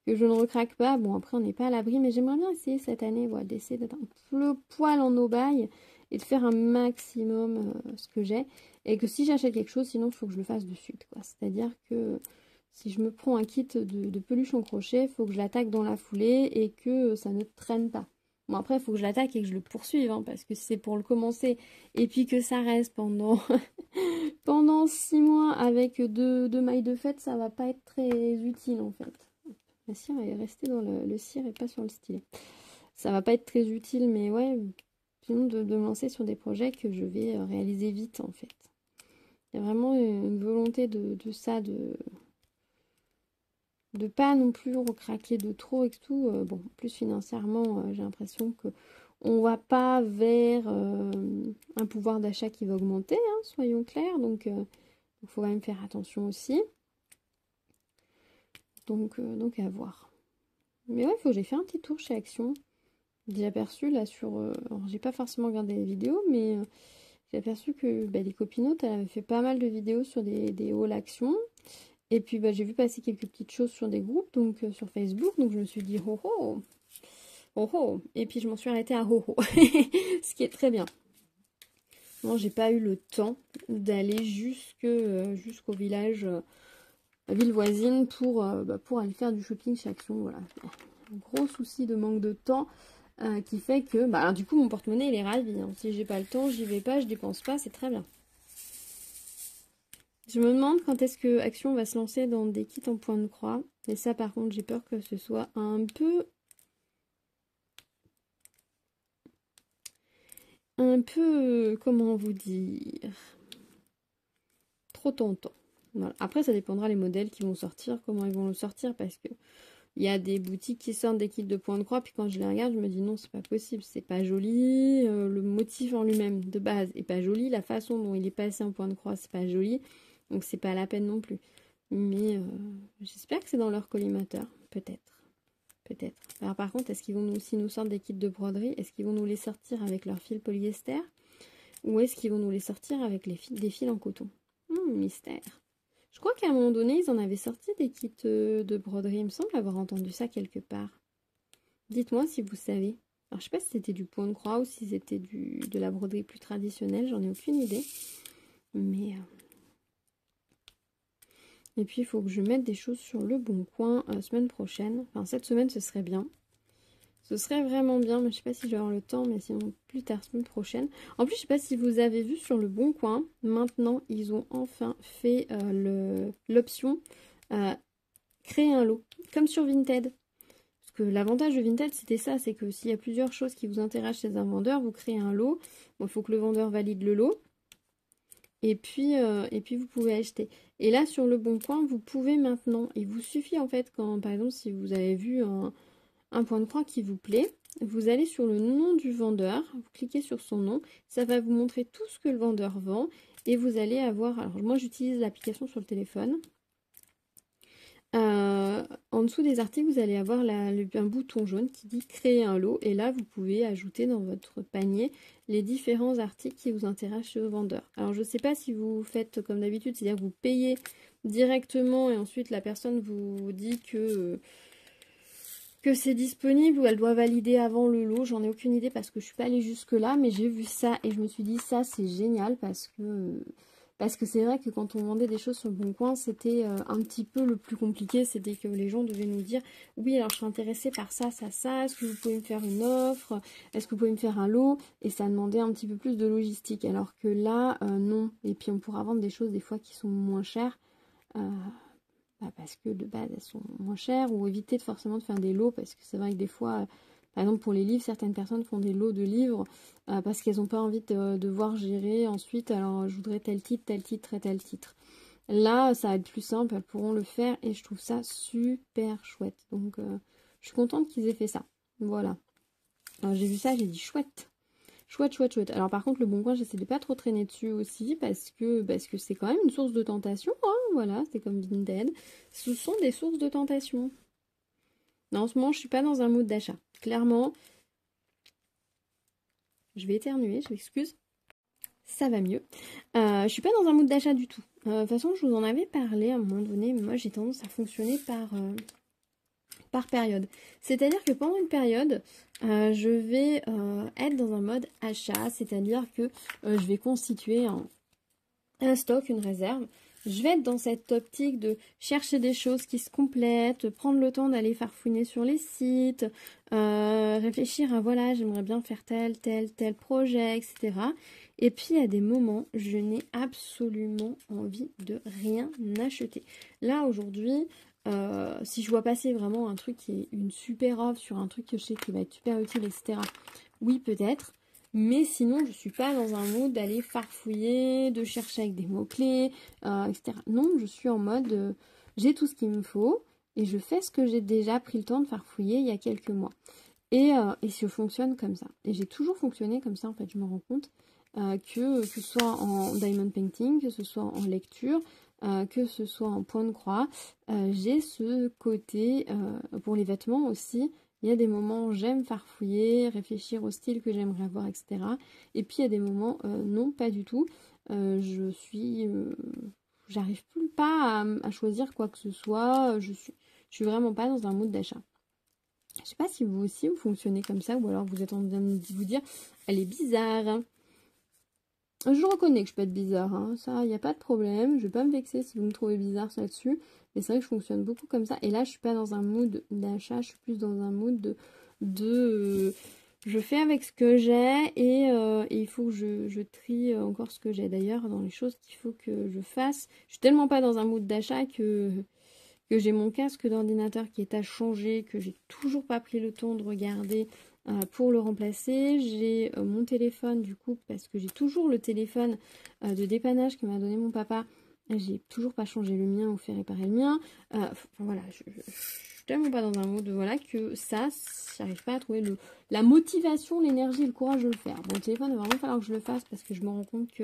Speaker 1: je ne recraque pas. Bon, après, on n'est pas à l'abri, mais j'aimerais bien essayer cette année, voilà, d'essayer d'être le poil en aubaille et de faire un maximum ce que j'ai. Et que si j'achète quelque chose, sinon, il faut que je le fasse de suite, quoi. C'est-à-dire que si je me prends un kit de peluche en crochet, il faut que je l'attaque dans la foulée et que ça ne traîne pas. Bon, après, il faut que je l'attaque et que je le poursuive, hein, parce que si c'est pour le commencer et puis que ça reste pendant, pendant 6 mois avec deux mailles de fête, ça va pas être très utile, en fait. La cire est restée dans le cire et pas sur le stylet. Ça va pas être très utile, mais ouais, sinon de me lancer sur des projets que je vais réaliser vite, en fait. Il y a vraiment une volonté de ça, de pas non plus recraquer de trop et tout. Bon, plus financièrement, j'ai l'impression que on va pas vers un pouvoir d'achat qui va augmenter, hein, soyons clairs. Donc, il faut quand même faire attention aussi. Donc à voir. Mais ouais, il faut que j'ai fait un petit tour chez Action. J'ai aperçu là sur... alors, j'ai pas forcément regardé les vidéos, mais j'ai aperçu que les copinotes, elles avaient fait pas mal de vidéos sur des hauls Action. Et puis j'ai vu passer quelques petites choses sur des groupes, donc sur Facebook, donc je me suis dit oh oh, oh oh, et puis je m'en suis arrêtée à oh oh, ce qui est très bien. Non, j'ai pas eu le temps d'aller jusqu'au village, la ville voisine pour aller faire du shopping chez Action, voilà. Un gros souci de manque de temps qui fait que, du coup mon porte-monnaie il est ravi, hein. Si j'ai pas le temps, j'y vais pas, je dépense pas, c'est très bien. Je me demande quand est-ce que Action va se lancer dans des kits en point de croix. Et ça, par contre, j'ai peur que ce soit un peu, comment vous dire, trop tentant. Voilà. Après, ça dépendra les modèles qui vont sortir, comment ils vont le sortir, parce que il y a des boutiques qui sortent des kits de point de croix, puis quand je les regarde, je me dis non, c'est pas possible, c'est pas joli, le motif en lui-même de base est pas joli, la façon dont il est passé en point de croix, c'est pas joli. Donc c'est pas la peine non plus. Mais j'espère que c'est dans leur collimateur. Peut-être. Peut-être. Alors par contre, est-ce qu'ils vont aussi nous sortir des kits de broderie? Est-ce qu'ils vont nous les sortir avec leur fil polyester? Ou est-ce qu'ils vont nous les sortir avec des fils en coton? Mystère. Je crois qu'à un moment donné, ils en avaient sorti des kits de broderie. Il me semble avoir entendu ça quelque part. Dites-moi si vous savez. Alors je sais pas si c'était du point de croix ou si c'était de la broderie plus traditionnelle. J'en ai aucune idée. Mais... Et puis, il faut que je mette des choses sur le bon coin semaine prochaine. Enfin, cette semaine, ce serait bien. Ce serait vraiment bien, mais je sais pas si je vais avoir le temps, mais sinon plus tard, semaine prochaine. En plus, je sais pas si vous avez vu sur le bon coin, maintenant, ils ont enfin fait l'option créer un lot, comme sur Vinted. Parce que l'avantage de Vinted, c'était ça, c'est que s'il y a plusieurs choses qui vous intéressent chez un vendeur, vous créez un lot. Bon, il faut que le vendeur valide le lot. Et puis vous pouvez acheter. Et là, sur le bon coin, vous pouvez maintenant. Il vous suffit en fait, quand par exemple, si vous avez vu un point de croix qui vous plaît, vous allez sur le nom du vendeur, vous cliquez sur son nom, ça va vous montrer tout ce que le vendeur vend. Et vous allez avoir, alors moi j'utilise l'application sur le téléphone. En dessous des articles, vous allez avoir un bouton jaune qui dit créer un lot. Et là, vous pouvez ajouter dans votre panier les différents articles qui vous intéressent chez le vendeur. Alors, je ne sais pas si vous faites comme d'habitude, c'est-à-dire que vous payez directement et ensuite la personne vous dit que c'est disponible ou elle doit valider avant le lot. J'en ai aucune idée parce que je ne suis pas allée jusque-là, mais j'ai vu ça et je me suis dit ça, c'est génial parce que c'est vrai que quand on vendait des choses sur le Bon Coin, c'était un petit peu le plus compliqué. C'était que les gens devaient nous dire « Oui, alors je suis intéressée par ça, ça, ça. Est-ce que vous pouvez me faire une offre? Est-ce que vous pouvez me faire un lot ?» Et ça demandait un petit peu plus de logistique. Alors que là, non. Et puis on pourra vendre des choses des fois qui sont moins chères. Parce que de base, elles sont moins chères. Ou éviter forcément de faire des lots. Parce que c'est vrai que des fois... Par exemple, pour les livres, certaines personnes font des lots de livres parce qu'elles n'ont pas envie de devoir gérer ensuite. Alors, je voudrais tel titre et tel titre. Là, ça va être plus simple, elles pourront le faire et je trouve ça super chouette. Donc, je suis contente qu'ils aient fait ça. Voilà. Alors, j'ai vu ça, j'ai dit chouette. Chouette, chouette, chouette. Alors par contre, le Bon Coin, j'essaie de pas trop traîner dessus aussi parce que c'est quand même une source de tentation. Hein, voilà, c'est comme Vinted. Ce sont des sources de tentation. Non, en ce moment, je suis pas dans un mood d'achat. Clairement, je vais éternuer, je m'excuse. Ça va mieux. Je suis pas dans un mood d'achat du tout. De toute façon, je vous en avais parlé à un moment donné. Moi, j'ai tendance à fonctionner par période. C'est-à-dire que pendant une période, je vais être dans un mode achat, c'est-à-dire que je vais constituer un stock, une réserve. Je vais être dans cette optique de chercher des choses qui se complètent, prendre le temps d'aller farfouiner sur les sites, réfléchir à voilà, j'aimerais bien faire tel projet, etc. Et puis il y a des moments, je n'ai absolument envie de rien acheter. Là aujourd'hui, si je vois passer vraiment un truc qui est une super offre sur un truc que je sais qui va être super utile, etc. Oui, peut-être. Mais sinon, je suis pas dans un mood d'aller farfouiller, de chercher avec des mots-clés, etc. Non, je suis en mode, j'ai tout ce qu'il me faut et je fais ce que j'ai déjà pris le temps de farfouiller il y a quelques mois. Et je fonctionne comme ça. Et j'ai toujours fonctionné comme ça, en fait, je me rends compte, que ce soit en diamond painting, que ce soit en lecture, que ce soit en point de croix, j'ai ce côté, pour les vêtements aussi, il y a des moments où j'aime farfouiller, réfléchir au style que j'aimerais avoir, etc. Et puis il y a des moments, non, pas du tout. J'arrive plus pas à choisir quoi que ce soit. Je suis vraiment pas dans un mood d'achat. Je sais pas si vous aussi vous fonctionnez comme ça ou alors vous êtes en train de vous dire, elle est bizarre. Je reconnais que je peux être bizarre, hein. Ça, il n'y a pas de problème. Je vais pas me vexer si vous me trouvez bizarre là-dessus. Mais c'est vrai que je fonctionne beaucoup comme ça. Et là, je suis pas dans un mood d'achat, je suis plus dans un mood je fais avec ce que j'ai et il faut que je trie encore ce que j'ai. D'ailleurs, dans les choses qu'il faut que je fasse, je suis tellement pas dans un mood d'achat que j'ai mon casque d'ordinateur qui est à changer, que j'ai toujours pas pris le temps de regarder pour le remplacer. J'ai mon téléphone du coup, parce que j'ai toujours le téléphone de dépannage que m'a donné mon papa. J'ai toujours pas changé le mien ou fait réparer le mien. Voilà, je suis tellement pas dans un mode voilà que ça, j'arrive pas à trouver la motivation, l'énergie, le courage de le faire. Bon, le téléphone, il va vraiment falloir que je le fasse parce que je me rends compte que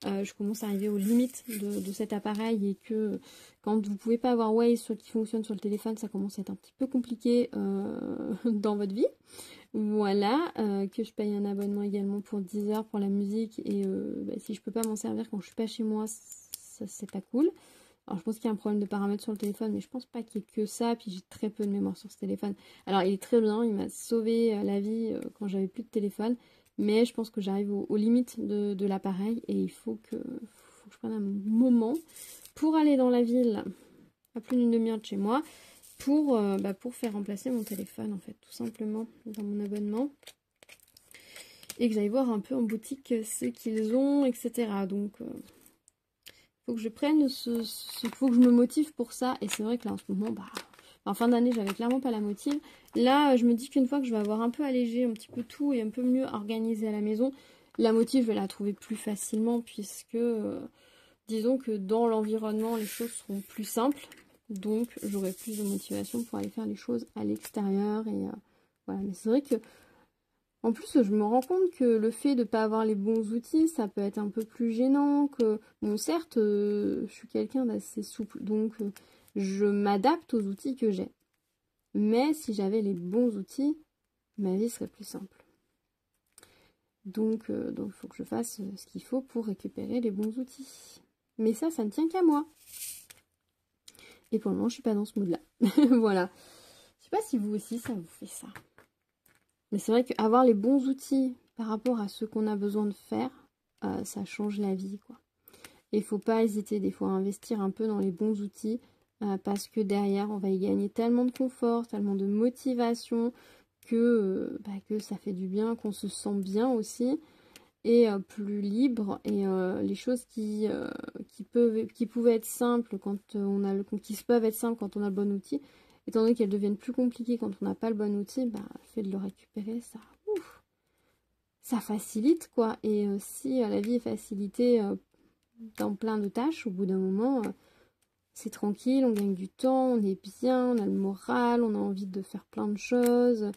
Speaker 1: je commence à arriver aux limites de cet appareil et que quand vous pouvez pas avoir Waze qui fonctionne sur le téléphone, ça commence à être un petit peu compliqué dans votre vie. Voilà, que je paye un abonnement également pour 10 heures pour la musique et si je peux pas m'en servir quand je suis pas chez moi, ça c'est pas cool. Alors je pense qu'il y a un problème de paramètres sur le téléphone, mais je pense pas qu'il y ait que ça, puis j'ai très peu de mémoire sur ce téléphone. Alors il est très bien, il m'a sauvé la vie quand j'avais plus de téléphone, mais je pense que j'arrive aux limites de l'appareil et il faut que je prenne un moment pour aller dans la ville, à plus d'une demi-heure de chez moi, pour faire remplacer mon téléphone en fait, tout simplement, dans mon abonnement. Et que j'aille voir un peu en boutique ce qu'ils ont, etc. Donc faut que je prenne faut que je me motive pour ça. Et c'est vrai que là en ce moment, en fin d'année, j'avais clairement pas la motive. Là, je me dis qu'une fois que je vais avoir un peu allégé un petit peu tout et un peu mieux organisé à la maison, la motive, je vais la trouver plus facilement puisque disons que dans l'environnement, les choses seront plus simples. Donc, j'aurai plus de motivation pour aller faire les choses à l'extérieur. Et voilà, mais c'est vrai que en plus, je me rends compte que le fait de ne pas avoir les bons outils, ça peut être un peu plus gênant. Bon, certes, je suis quelqu'un d'assez souple, donc je m'adapte aux outils que j'ai. Mais si j'avais les bons outils, ma vie serait plus simple. Donc, il faut que je fasse ce qu'il faut pour récupérer les bons outils. Mais ça ne tient qu'à moi. Et pour le moment, je suis pas dans ce mood-là. Voilà. Je sais pas si vous aussi, ça vous fait ça. Mais c'est vrai qu'avoir les bons outils par rapport à ce qu'on a besoin de faire, ça change la vie, quoi. Et il faut pas hésiter des fois à investir un peu dans les bons outils parce que derrière, on va y gagner tellement de confort, tellement de motivation que ça fait du bien, qu'on se sent bien aussi et plus libre. Et les choses qui pouvaient être simples qui peuvent être simples quand on a le bon outil, étant donné qu'elles deviennent plus compliquées quand on n'a pas le bon outil, le fait de le récupérer, ça facilite, quoi. Et si la vie est facilitée dans plein de tâches, au bout d'un moment, c'est tranquille, on gagne du temps, on est bien, on a le moral, on a envie de faire plein de choses.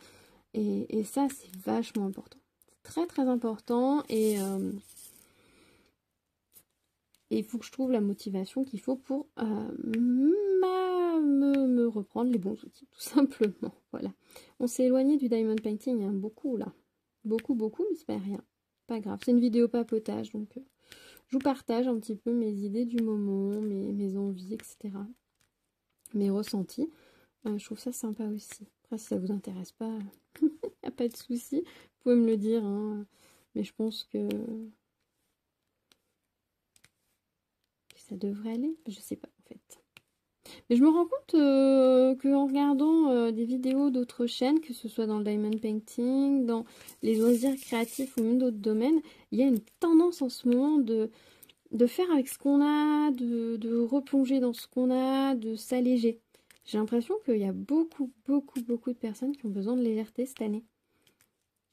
Speaker 1: Et ça, c'est vachement important. C'est très très important et il faut que je trouve la motivation qu'il faut pour me reprendre les bons outils, tout simplement. Voilà. On s'est éloigné du diamond painting, hein, beaucoup là. Beaucoup, mais c'est pas rien. Pas grave. C'est une vidéo papotage, donc je vous partage un petit peu mes idées du moment, mes envies, etc. Mes ressentis. Je trouve ça sympa aussi. Après, si ça vous intéresse pas, il n'y a pas de souci. Vous pouvez me le dire, hein. Mais je pense que ça devrait aller. Je sais pas, en fait. Mais je me rends compte qu'en regardant des vidéos d'autres chaînes, que ce soit dans le diamond painting, dans les loisirs créatifs ou même d'autres domaines, il y a une tendance en ce moment de faire avec ce qu'on a, de replonger dans ce qu'on a, de s'alléger. J'ai l'impression qu'il y a beaucoup de personnes qui ont besoin de légèreté cette année.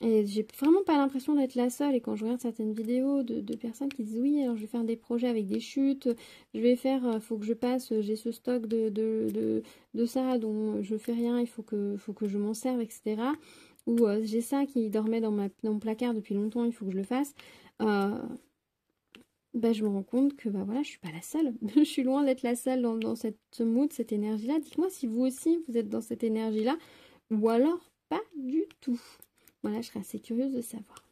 Speaker 1: Et j'ai vraiment pas l'impression d'être la seule. Et quand je regarde certaines vidéos de personnes qui disent oui, alors je vais faire des projets avec des chutes, je vais faire, faut que je passe, j'ai ce stock de ça dont je fais rien, il faut que je m'en serve, etc. Ou j'ai ça qui dormait dans mon placard depuis longtemps, il faut que je le fasse. Je me rends compte que voilà, je suis pas la seule. Je suis loin d'être la seule dans cette mood, cette énergie-là. Dites-moi si vous aussi vous êtes dans cette énergie-là, ou alors pas du tout. Voilà, je serais assez curieuse de savoir.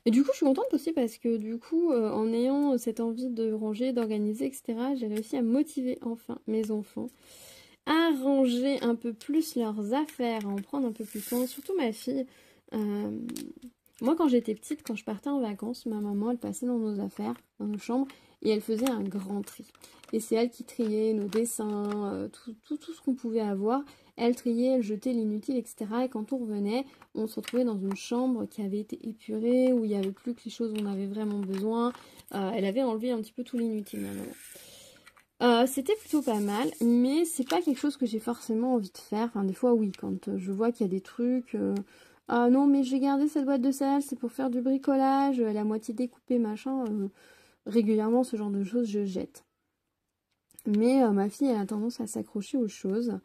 Speaker 1: Et du coup, je suis contente aussi parce que du coup, en ayant cette envie de ranger, d'organiser, etc., j'ai réussi à motiver enfin mes enfants à ranger un peu plus leurs affaires, à en prendre un peu plus soin, surtout ma fille. Moi, quand j'étais petite, quand je partais en vacances, ma maman, elle passait dans nos affaires, dans nos chambres, et elle faisait un grand tri. Et c'est elle qui triait nos dessins, tout ce qu'on pouvait avoir. Elle triait, elle jetait l'inutile, etc. Et quand on revenait, on se retrouvait dans une chambre qui avait été épurée, où il n'y avait plus que les choses dont on avait vraiment besoin. Elle avait enlevé un petit peu tout l'inutile, ma maman. C'était plutôt pas mal, mais c'est pas quelque chose que j'ai forcément envie de faire. Enfin, des fois, oui, quand je vois qu'il y a des trucs... ah non, mais j'ai gardé cette boîte de céréales, c'est pour faire du bricolage, elle est à moitié découpée, machin. Régulièrement, ce genre de choses, je jette. Mais ma fille, elle a tendance à s'accrocher aux choses.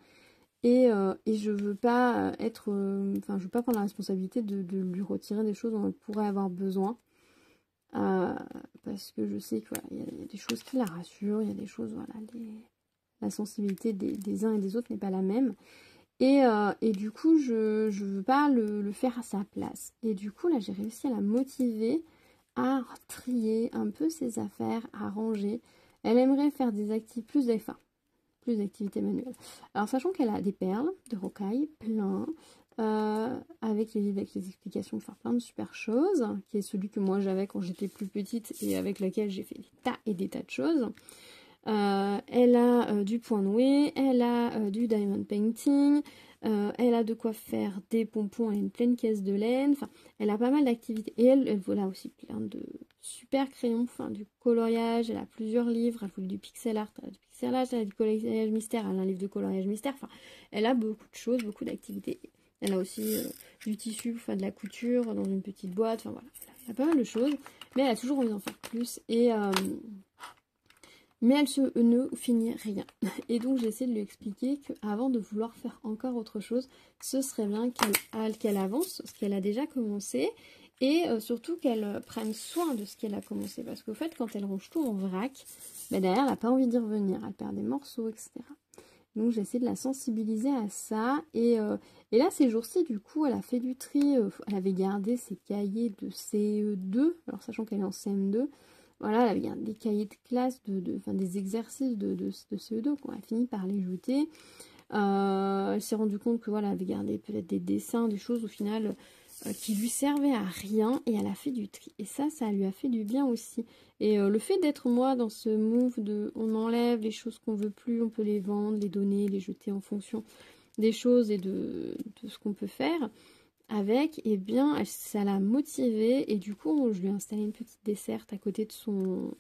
Speaker 1: Et je veux pas être... je veux pas prendre la responsabilité de lui retirer des choses dont elle pourrait avoir besoin. Parce que je sais que voilà, y a des choses qui la rassurent, il y a des choses, voilà, la sensibilité des uns et des autres n'est pas la même. Et du coup, je veux pas le faire à sa place. Et du coup, là, j'ai réussi à la motiver à trier un peu ses affaires, à ranger. Elle aimerait faire plus d'activités manuelles. Alors, sachant qu'elle a des perles de rocaille, plein, avec les livres, avec les explications, faire plein de super choses, qui est celui que moi j'avais quand j'étais plus petite et avec lequel j'ai fait des tas de choses. Elle a du point noué, elle a du diamond painting, elle a de quoi faire des pompons, elle a une pleine caisse de laine, enfin, elle a pas mal d'activités. Et elle voilà aussi plein de super crayons, enfin, du coloriage, elle a plusieurs livres, elle fait du pixel art, elle a du pixelage, elle a du coloriage mystère, elle a un livre de coloriage mystère, enfin, elle a beaucoup de choses, beaucoup d'activités. Elle a aussi du tissu, enfin, de la couture dans une petite boîte, enfin voilà, elle a pas mal de choses, mais elle a toujours envie d'en faire plus. Mais elle ne finit rien. Et donc j'essaie de lui expliquer qu'avant de vouloir faire encore autre chose, ce serait bien qu'elle avance ce qu'elle a déjà commencé. Et surtout qu'elle prenne soin de ce qu'elle a commencé. Parce qu'au fait, quand elle range tout en vrac, derrière, elle n'a pas envie d'y revenir. Elle perd des morceaux, etc. Donc j'essaie de la sensibiliser à ça. Et là, ces jours-ci, du coup, elle a fait du tri. Elle avait gardé ses cahiers de CE2. Alors sachant qu'elle est en CM2. Voilà, elle avait des cahiers de classe, des exercices de CE2, quoi. Elle a fini par les jeter. Elle s'est rendue compte que voilà, elle avait gardé peut-être des dessins, des choses au final qui lui servaient à rien, et elle a fait du tri. Et ça lui a fait du bien aussi. Et le fait d'être moi dans ce move de on enlève les choses qu'on veut plus, on peut les vendre, les donner, les jeter en fonction des choses et de ce qu'on peut faire avec, et bien ça l'a motivée, et du coup je lui ai installé une petite desserte à côté de son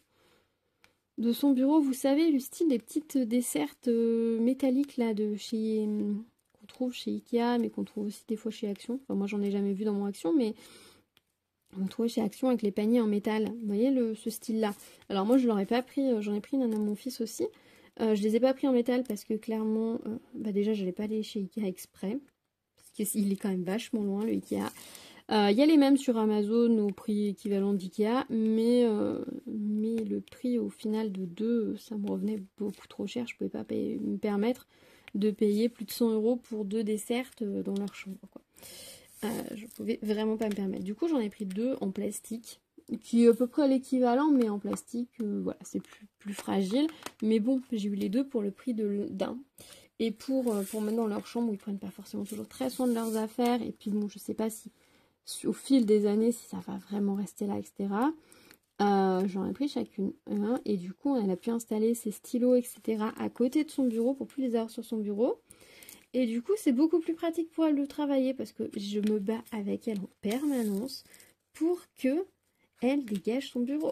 Speaker 1: bureau. Vous savez, le style des petites dessertes métalliques là de chez qu'on trouve chez Ikea, mais qu'on trouve aussi des fois chez Action. Enfin, moi j'en ai jamais vu dans mon Action, mais on trouve chez Action avec les paniers en métal. Vous voyez ce style là. Alors moi je l'aurais pas pris, j'en ai pris une à mon fils aussi. Je les ai pas pris en métal parce que clairement déjà j'allais pas aller chez Ikea exprès. Il est quand même vachement loin, le Ikea. Il y a les mêmes sur Amazon au prix équivalent d'IKEA, mais le prix au final de deux, ça me revenait beaucoup trop cher. Je pouvais pas me permettre de payer plus de 100 € pour deux desserts dans leur chambre, quoi. Je pouvais vraiment pas me permettre. Du coup, j'en ai pris deux en plastique, qui est à peu près l'équivalent, mais en plastique, voilà, c'est plus fragile. Mais bon, j'ai eu les deux pour le prix d'un. Et pour mettre dans leur chambre où ils prennent pas forcément toujours très soin de leurs affaires. Et puis bon, je sais pas si au fil des années, si ça va vraiment rester là, etc. J'en ai pris chacune un. Et du coup, elle a pu installer ses stylos, etc. à côté de son bureau pour plus les avoir sur son bureau. Et du coup, c'est beaucoup plus pratique pour elle de travailler parce que je me bats avec elle en permanence pour que elle dégage son bureau.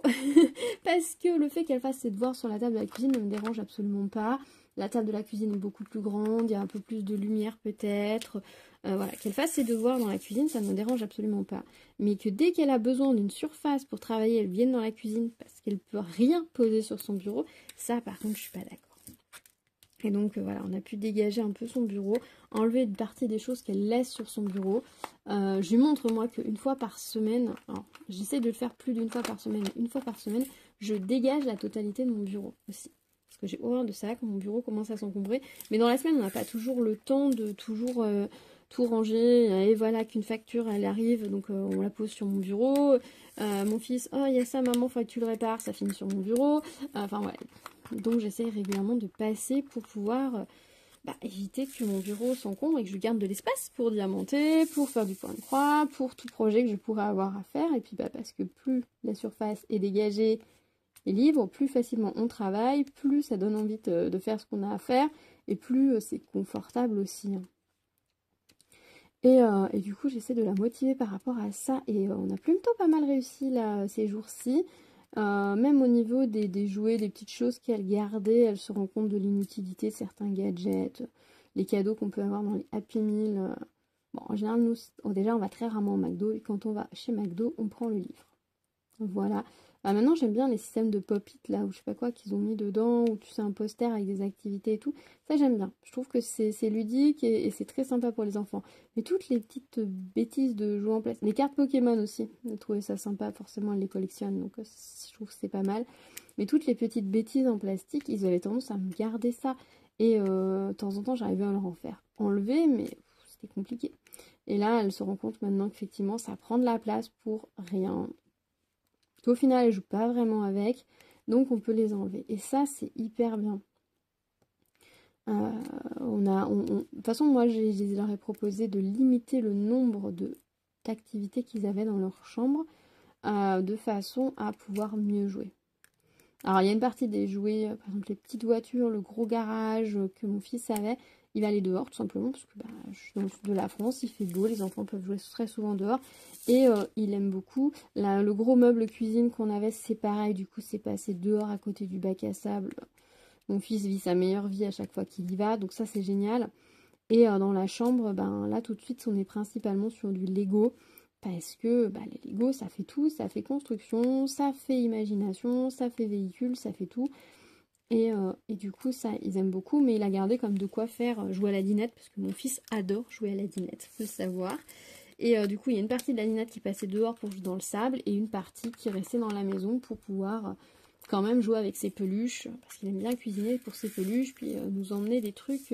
Speaker 1: Parce que le fait qu'elle fasse ses devoirs sur la table de la cuisine ne me dérange absolument pas. La table de la cuisine est beaucoup plus grande, il y a un peu plus de lumière peut-être. Voilà, qu'elle fasse ses devoirs dans la cuisine, ça ne me dérange absolument pas. Mais que dès qu'elle a besoin d'une surface pour travailler, elle vienne dans la cuisine parce qu'elle ne peut rien poser sur son bureau, ça par contre je suis pas d'accord. Et donc voilà, on a pu dégager un peu son bureau, enlever une partie des choses qu'elle laisse sur son bureau. Je lui montre moi qu'une fois par semaine, alors j'essaie de le faire plus d'une fois par semaine, mais une fois par semaine, je dégage la totalité de mon bureau aussi. Parce que j'ai horreur de ça quand mon bureau commence à s'encombrer. Mais dans la semaine, on n'a pas toujours le temps de toujours tout ranger. Et voilà qu'une facture, elle arrive, donc on la pose sur mon bureau. Mon fils, oh il y a ça maman, faut que tu le répares, ça finit sur mon bureau. Enfin ouais. Donc j'essaie régulièrement de passer pour pouvoir éviter que mon bureau s'encombre et que je garde de l'espace pour diamanter, pour faire du point de croix, pour tout projet que je pourrais avoir à faire. Et puis parce que plus la surface est dégagée et libre, plus facilement on travaille, plus ça donne envie de faire ce qu'on a à faire et plus c'est confortable aussi. Et du coup j'essaie de la motiver par rapport à ça et on a plutôt pas mal réussi là ces jours-ci. Même au niveau des jouets, des petites choses qu'elle gardait, elle se rend compte de l'inutilité de certains gadgets, les cadeaux qu'on peut avoir dans les Happy Meal. Bon, en général, nous, déjà, on va très rarement au McDo, et quand on va chez McDo, on prend le livre. Voilà. Maintenant, j'aime bien les systèmes de pop-it, là, ou je sais pas quoi, qu'ils ont mis dedans, ou tu sais, un poster avec des activités et tout. Ça, j'aime bien. Je trouve que c'est ludique et c'est très sympa pour les enfants. Mais toutes les petites bêtises de jouer en place. Les cartes Pokémon aussi, j'ai trouvé ça sympa, forcément, elle les collectionne, donc je trouve que c'est pas mal. Mais toutes les petites bêtises en plastique, ils avaient tendance à me garder ça. Et de temps en temps, j'arrivais à leur en faire enlever, mais c'était compliqué. Et là, elle se rend compte maintenant qu'effectivement, ça prend de la place pour rien. Au final, elle joue pas vraiment avec, donc on peut les enlever. Et ça, c'est hyper bien. De toute façon, moi, je leur ai proposé de limiter le nombre d'activités qu'ils avaient dans leur chambre, de façon à pouvoir mieux jouer. Alors, il y a une partie des jouets, par exemple les petites voitures, le gros garage que mon fils avait. Il va aller dehors tout simplement parce que je suis dans le sud de la France, il fait beau, les enfants peuvent jouer très souvent dehors et il aime beaucoup. Là, le gros meuble cuisine qu'on avait, c'est pareil, du coup c'est passé dehors à côté du bac à sable. Mon fils vit sa meilleure vie à chaque fois qu'il y va, donc ça c'est génial. Et dans la chambre, là tout de suite on est principalement sur du Lego. Parce que les Lego ça fait tout, ça fait construction, ça fait imagination, ça fait véhicule, ça fait tout. Et du coup, ça, ils aiment beaucoup, mais il a gardé comme de quoi faire jouer à la dinette, parce que mon fils adore jouer à la dinette, faut le savoir. Et du coup, il y a une partie de la dinette qui passait dehors pour jouer dans le sable, et une partie qui restait dans la maison pour pouvoir quand même jouer avec ses peluches, parce qu'il aime bien cuisiner pour ses peluches, puis nous emmener des trucs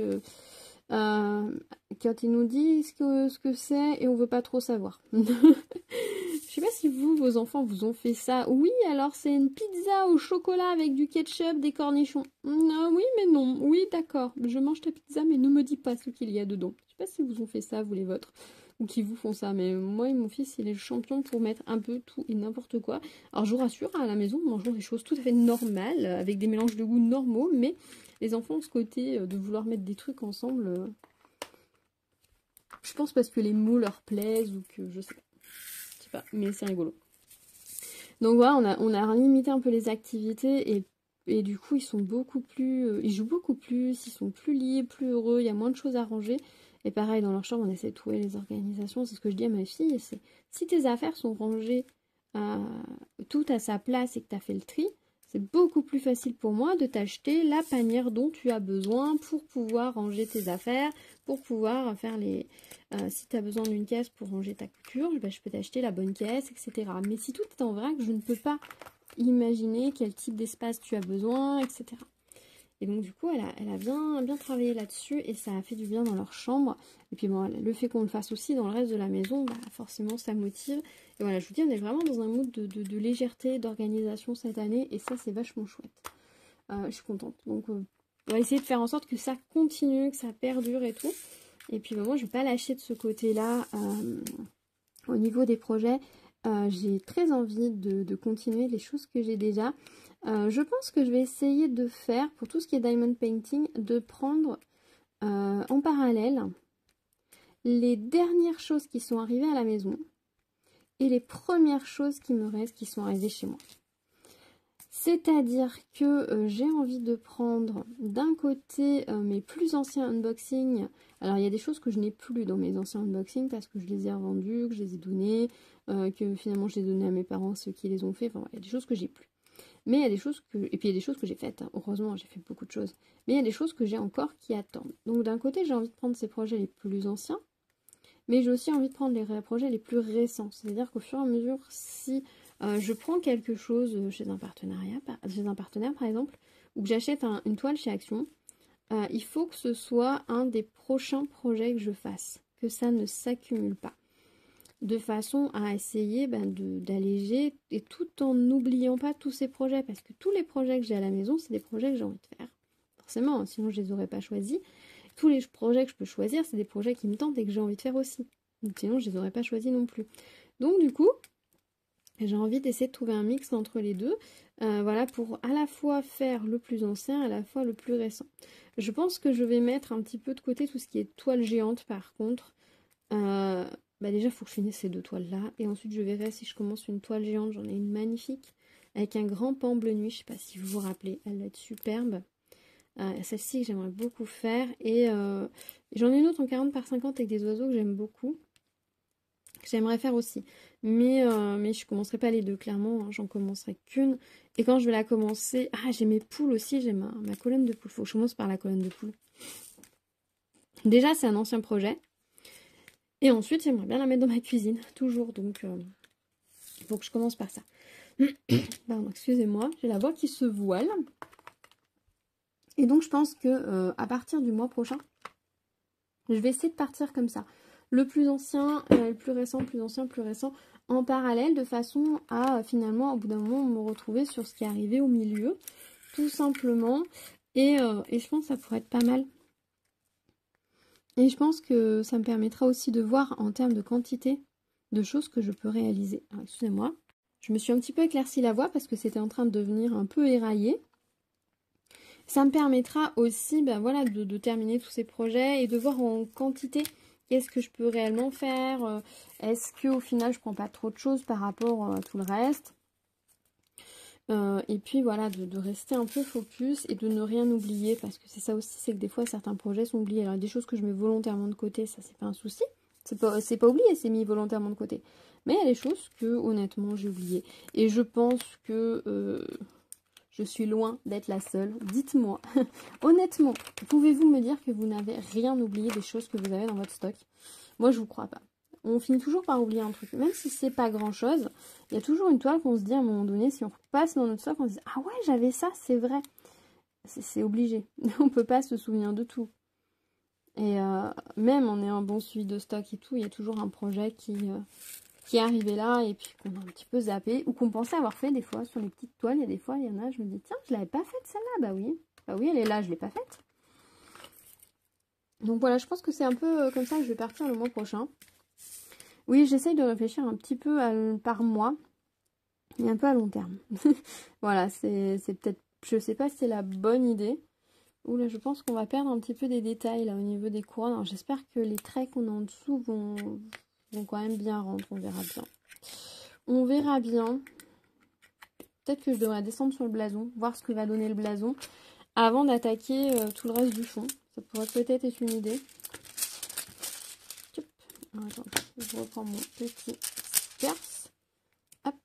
Speaker 1: quand il nous dit ce que c'est, et on veut pas trop savoir. Je sais pas si vos enfants vous ont fait ça. Oui, alors c'est une pizza au chocolat avec du ketchup, des cornichons. Oui, mais non. Oui, d'accord. Je mange ta pizza, mais ne me dis pas ce qu'il y a dedans. Je sais pas si vous ont fait ça, vous les vôtres, ou qui vous font ça. Mais moi et mon fils, il est le champion pour mettre un peu tout et n'importe quoi. Alors je vous rassure, à la maison, nous mangeons des choses tout à fait normales, avec des mélanges de goûts normaux, mais les enfants ont ce côté de vouloir mettre des trucs ensemble. Je pense parce que les mots leur plaisent ou que je sais pas. Mais c'est rigolo. Donc voilà, on a limité un peu les activités et du coup ils sont beaucoup plus, ils jouent beaucoup plus, ils sont plus libres, plus heureux, il y a moins de choses à ranger. Et pareil dans leur chambre on essaie de trouver les organisations, c'est ce que je dis à ma fille, c'est si tes affaires sont rangées tout à sa place et que tu as fait le tri, c'est beaucoup plus facile pour moi de t'acheter la panière dont tu as besoin pour pouvoir ranger tes affaires, pour pouvoir faire les... si tu as besoin d'une caisse pour ranger ta couture, ben, je peux t'acheter la bonne caisse, etc. Mais si tout est en vrac, je ne peux pas imaginer quel type d'espace tu as besoin, etc. Et donc du coup, elle a bien travaillé là-dessus et ça a fait du bien dans leur chambre. Et puis bon, le fait qu'on le fasse aussi dans le reste de la maison, bah, forcément ça motive. Et voilà, je vous dis, on est vraiment dans un mood de légèreté, d'organisation cette année et ça c'est vachement chouette. Je suis contente. Donc on va essayer de faire en sorte que ça continue, que ça perdure et tout. Et puis bah, moi je ne vais pas lâcher de ce côté-là au niveau des projets. J'ai très envie de continuer les choses que j'ai déjà. Je pense que je vais essayer de faire, pour tout ce qui est diamond painting, de prendre en parallèle les dernières choses qui sont arrivées à la maison et les premières choses qui me restent qui sont arrivées chez moi. C'est-à-dire que j'ai envie de prendre d'un côté mes plus anciens unboxings. Alors il y a des choses que je n'ai plus dans mes anciens unboxings parce que je les ai revendus, que je les ai donnés, que finalement je les ai donnés à mes parents, ceux qui les ont fait. Enfin il y a des choses que j'ai plus. Mais il y a des choses que... Et puis il y a des choses que j'ai faites. Hein. Heureusement, j'ai fait beaucoup de choses. Mais il y a des choses que j'ai encore qui attendent. Donc d'un côté, j'ai envie de prendre ces projets les plus anciens. Mais j'ai aussi envie de prendre les projets les plus récents. C'est-à-dire qu'au fur et à mesure, si je prends quelque chose chez un partenaire par exemple, ou que j'achète une toile chez Action, il faut que ce soit un des prochains projets que je fasse. Que ça ne s'accumule pas. De façon à essayer d'alléger et tout en n'oubliant pas tous ces projets. Parce que tous les projets que j'ai à la maison, c'est des projets que j'ai envie de faire. Forcément, sinon je les aurais pas choisis. Tous les projets que je peux choisir, c'est des projets qui me tentent et que j'ai envie de faire aussi. Donc, sinon, je les aurais pas choisis non plus. Donc du coup, j'ai envie d'essayer de trouver un mix entre les deux. Voilà, pour à la fois faire le plus ancien, à la fois le plus récent. Je pense que je vais mettre un petit peu de côté tout ce qui est toile géante par contre. Déjà, il faut que je finisse ces deux toiles-là. Et ensuite, je verrai si je commence une toile géante. J'en ai une magnifique. Avec un grand pan bleu nuit. Je ne sais pas si vous vous rappelez. Elle va être superbe. Celle-ci que j'aimerais beaucoup faire. Et j'en ai une autre en 40 par 50 avec des oiseaux que j'aime beaucoup. Que j'aimerais faire aussi. Mais je ne commencerai pas les deux, clairement. Hein, j'en commencerai qu'une. Et quand je vais la commencer... Ah, j'ai mes poules aussi. J'ai ma colonne de poules. Il faut que je commence par la colonne de poules. Déjà, c'est un ancien projet. Et ensuite, j'aimerais bien la mettre dans ma cuisine, toujours. Donc, il faut que je commence par ça. Pardon, excusez-moi, j'ai la voix qui se voile. Et donc, je pense que à partir du mois prochain, je vais essayer de partir comme ça. Le plus ancien, le plus récent, plus ancien, plus récent, en parallèle, de façon à finalement, au bout d'un moment, me retrouver sur ce qui est arrivé au milieu, tout simplement. Et je pense que ça pourrait être pas mal. Et je pense que ça me permettra aussi de voir en termes de quantité de choses que je peux réaliser. Excusez-moi, je me suis un petit peu éclairci la voix parce que c'était en train de devenir un peu éraillé. Ça me permettra aussi de terminer tous ces projets et de voir en quantité qu'est-ce que je peux réellement faire. Est-ce qu'au final je prends pas trop de choses par rapport à tout le reste. Et puis voilà, de rester un peu focus et de ne rien oublier, parce que c'est ça aussi, c'est que des fois certains projets sont oubliés. Alors il y a des choses que je mets volontairement de côté, ça c'est pas un souci, c'est pas oublié, c'est mis volontairement de côté. Mais il y a des choses que honnêtement j'ai oubliées. Et je pense que je suis loin d'être la seule. Dites-moi, honnêtement, pouvez-vous me dire que vous n'avez rien oublié des choses que vous avez dans votre stock? Moi je vous crois pas. On finit toujours par oublier un truc, même si c'est pas grand chose, il y a toujours une toile qu'on se dit à un moment donné, si on repasse dans notre stock, on se dit ah ouais j'avais ça, c'est vrai, c'est obligé, on peut pas se souvenir de tout. Et même en ayant un bon suivi de stock et tout, il y a toujours un projet qui est arrivé là et puis qu'on a un petit peu zappé, ou qu'on pensait avoir fait des fois sur les petites toiles, il y a des fois, il y en a, je me dis tiens je l'avais pas faite celle-là, bah oui elle est là, je l'ai pas faite. Donc voilà, je pense que c'est un peu comme ça que je vais partir le mois prochain. Oui, j'essaye de réfléchir un petit peu par mois et un peu à long terme. Voilà, c'est peut-être, je sais pas si c'est la bonne idée. Ouh là, je pense qu'on va perdre un petit peu des détails là au niveau des couronnes. Alors j'espère que les traits qu'on a en dessous vont quand même bien rendre, on verra bien. On verra bien. Peut-être que je devrais descendre sur le blason, voir ce que va donner le blason, avant d'attaquer tout le reste du fond. Ça pourrait peut-être être une idée. Alors, attends, je reprends mon petit perce. Hop.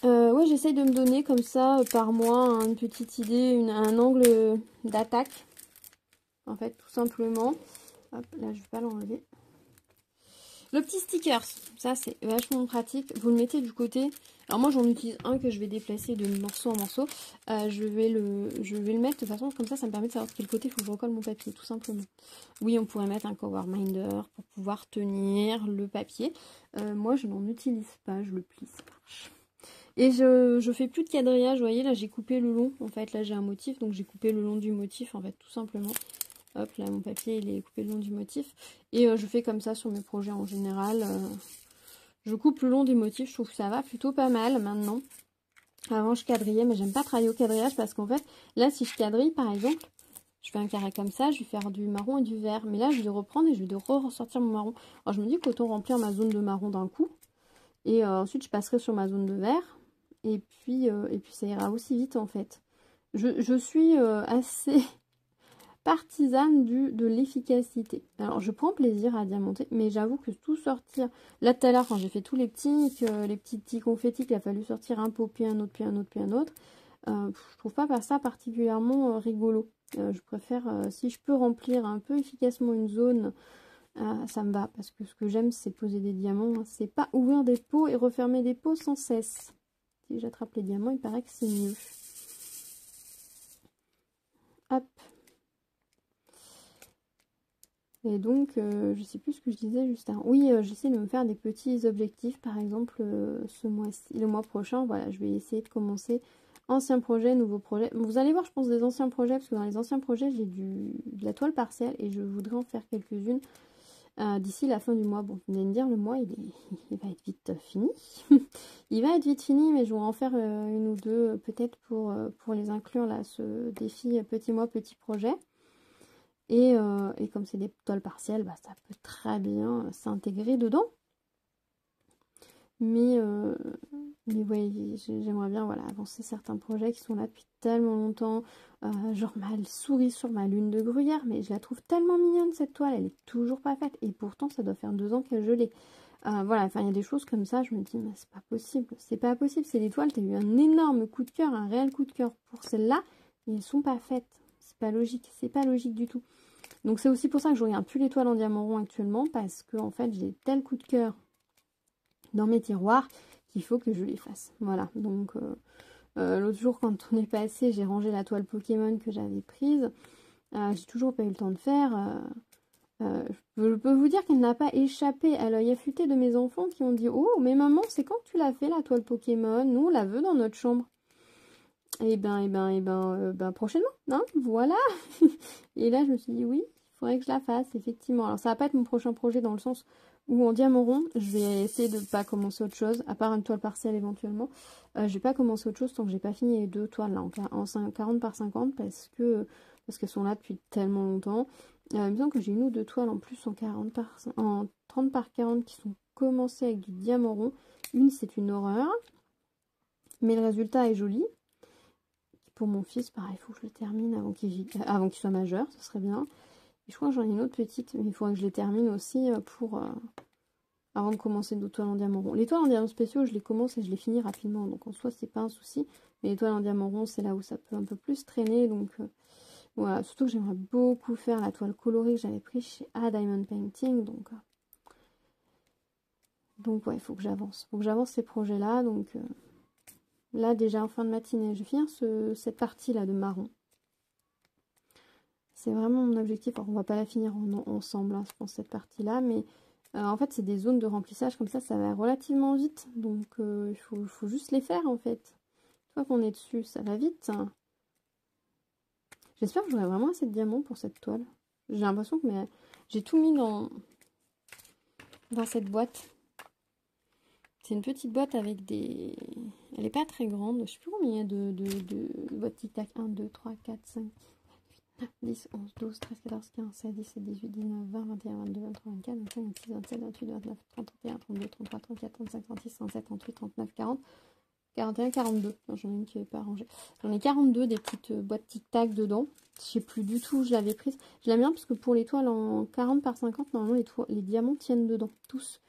Speaker 1: Ouais, j'essaye de me donner comme ça par mois une petite idée, un angle d'attaque. En fait, tout simplement. Hop, là, je vais pas l'enlever. Le petit stickers, ça c'est vachement pratique. Vous le mettez du côté. Alors moi j'en utilise un que je vais déplacer de morceau en morceau. Je vais le mettre de façon comme ça me permet de savoir de quel côté il faut que je recolle mon papier, tout simplement. Oui, on pourrait mettre un cover minder pour pouvoir tenir le papier. Moi je n'en utilise pas, je le plie, ça marche. Et je fais plus de quadrillage, vous voyez là j'ai coupé le long. En fait là j'ai un motif, donc j'ai coupé le long du motif en fait, tout simplement. Hop, là, mon papier, il est coupé le long du motif. Et je fais comme ça sur mes projets en général. Je coupe le long des motifs. Je trouve que ça va plutôt pas mal maintenant. Avant, je quadrillais, mais j'aime pas travailler au quadrillage parce qu'en fait, là, si je quadrille, par exemple, je fais un carré comme ça, je vais faire du marron et du vert. Mais là, je vais reprendre et je vais ressortir mon marron. Alors, je me dis qu'autant remplir ma zone de marron d'un coup. Et ensuite, je passerai sur ma zone de vert. Et puis ça ira aussi vite, en fait. Je suis assez... partisane de l'efficacité. Alors je prends plaisir à diamanter, mais j'avoue que tout sortir, là tout à l'heure quand j'ai fait tous les petits confettis qu'il a fallu sortir un pot, puis un autre, puis un autre, puis un autre, je trouve pas ça particulièrement rigolo. Je préfère, si je peux remplir un peu efficacement une zone, ça me va, parce que ce que j'aime c'est poser des diamants, hein. C'est pas ouvrir des pots et refermer des pots sans cesse. Si j'attrape les diamants, il paraît que c'est mieux. Hop. Et donc, je sais plus ce que je disais juste avant. Oui, j'essaie de me faire des petits objectifs, par exemple, ce mois-ci, le mois prochain. Voilà, je vais essayer de commencer ancien projet, nouveau projet. Vous allez voir, je pense, des anciens projets, parce que dans les anciens projets, j'ai de la toile partielle et je voudrais en faire quelques-unes d'ici la fin du mois. Bon, vous allez me dire, le mois, il va être vite fini. Il va être vite fini, mais je vais en faire une ou deux, peut-être pour les inclure, là, ce défi petit mois, petit projet. Et comme c'est des toiles partielles, bah, ça peut très bien s'intégrer dedans. Mais ouais, j'aimerais bien voilà, avancer certains projets qui sont là depuis tellement longtemps. Genre ma souris sur ma lune de gruyère, mais je la trouve tellement mignonne cette toile, elle est toujours pas faite. Et pourtant, ça doit faire 2 ans que je l'ai. Voilà, enfin, il y a des choses comme ça, je me dis, mais c'est pas possible. C'est pas possible, c'est des toiles, t'as eu un énorme coup de cœur, un réel coup de cœur pour celles-là, et elles sont pas faites. C'est pas logique du tout. Donc c'est aussi pour ça que je regarde plus les toiles en diamant rond actuellement, parce que en fait j'ai tel coup de cœur dans mes tiroirs qu'il faut que je les fasse. Voilà, donc l'autre jour quand on est passé, j'ai rangé la toile Pokémon que j'avais prise. J'ai toujours pas eu le temps de faire. Je peux vous dire qu'elle n'a pas échappé à l'œil affûté de mes enfants qui ont dit « Oh, mais maman, c'est quand que tu l'as fait la toile Pokémon? Nous, on la veut dans notre chambre. » Eh ben, prochainement, hein, voilà. Et là, je me suis dit, oui, il faudrait que je la fasse, effectivement. Alors, ça va pas être mon prochain projet dans le sens où en diamant rond, je vais essayer de pas commencer autre chose, à part une toile partielle éventuellement. Je vais pas commencer autre chose tant que j'ai pas fini les 2 toiles là, en 40 par 50 parce qu'elles sont là depuis tellement longtemps. Il me semble que j'ai une ou 2 toiles en plus en 30 par 40 qui sont commencées avec du diamant rond. Une, c'est une horreur, mais le résultat est joli. Pour mon fils, pareil, il faut que je le termine avant qu'il soit majeur, ce serait bien. Et je crois que j'en ai une autre petite, mais il faudrait que je les termine aussi avant de commencer d'autres toiles en diamant rond. Les toiles en diamant spéciaux, je les commence et je les finis rapidement, donc en soi, c'est pas un souci. Mais les toiles en diamant rond, c'est là où ça peut un peu plus traîner, donc voilà. Surtout que j'aimerais beaucoup faire la toile colorée que j'avais prise chez A Diamond Painting, donc ouais, il faut que j'avance. Ces projets-là, donc... Là, déjà en fin de matinée, je vais finir cette partie-là de marron. C'est vraiment mon objectif. Alors, on va pas la finir ensemble, hein, je pense, cette partie-là. Mais en fait, c'est des zones de remplissage. Comme ça va relativement vite. Donc, il faut juste les faire, en fait. Une fois qu'on est dessus, ça va vite. Hein. J'espère que j'aurai vraiment assez de diamants pour cette toile. J'ai l'impression que j'ai tout mis dans cette boîte. C'est une petite boîte avec des... Elle n'est pas très grande. Je sais plus combien il y a de boîtes tic-tac. 1, 2, 3, 4, 5, 9, 10, 11, 12, 13, 14, 15, 16, 17, 18, 19, 20, 21, 22, 23, 24, 25, 26, 27, 28, 29, 30, 31, 32, 33, 34, 35, 36, 37, 38, 39, 40, 41, 42. Non, j'en ai une qui n'est pas rangée. J'en ai 42 des petites boîtes tic-tac dedans. Je sais plus du tout où je l'avais prise. Je l'aime bien parce que pour les toiles en 40 par 50, normalement les diamants tiennent dedans, tous.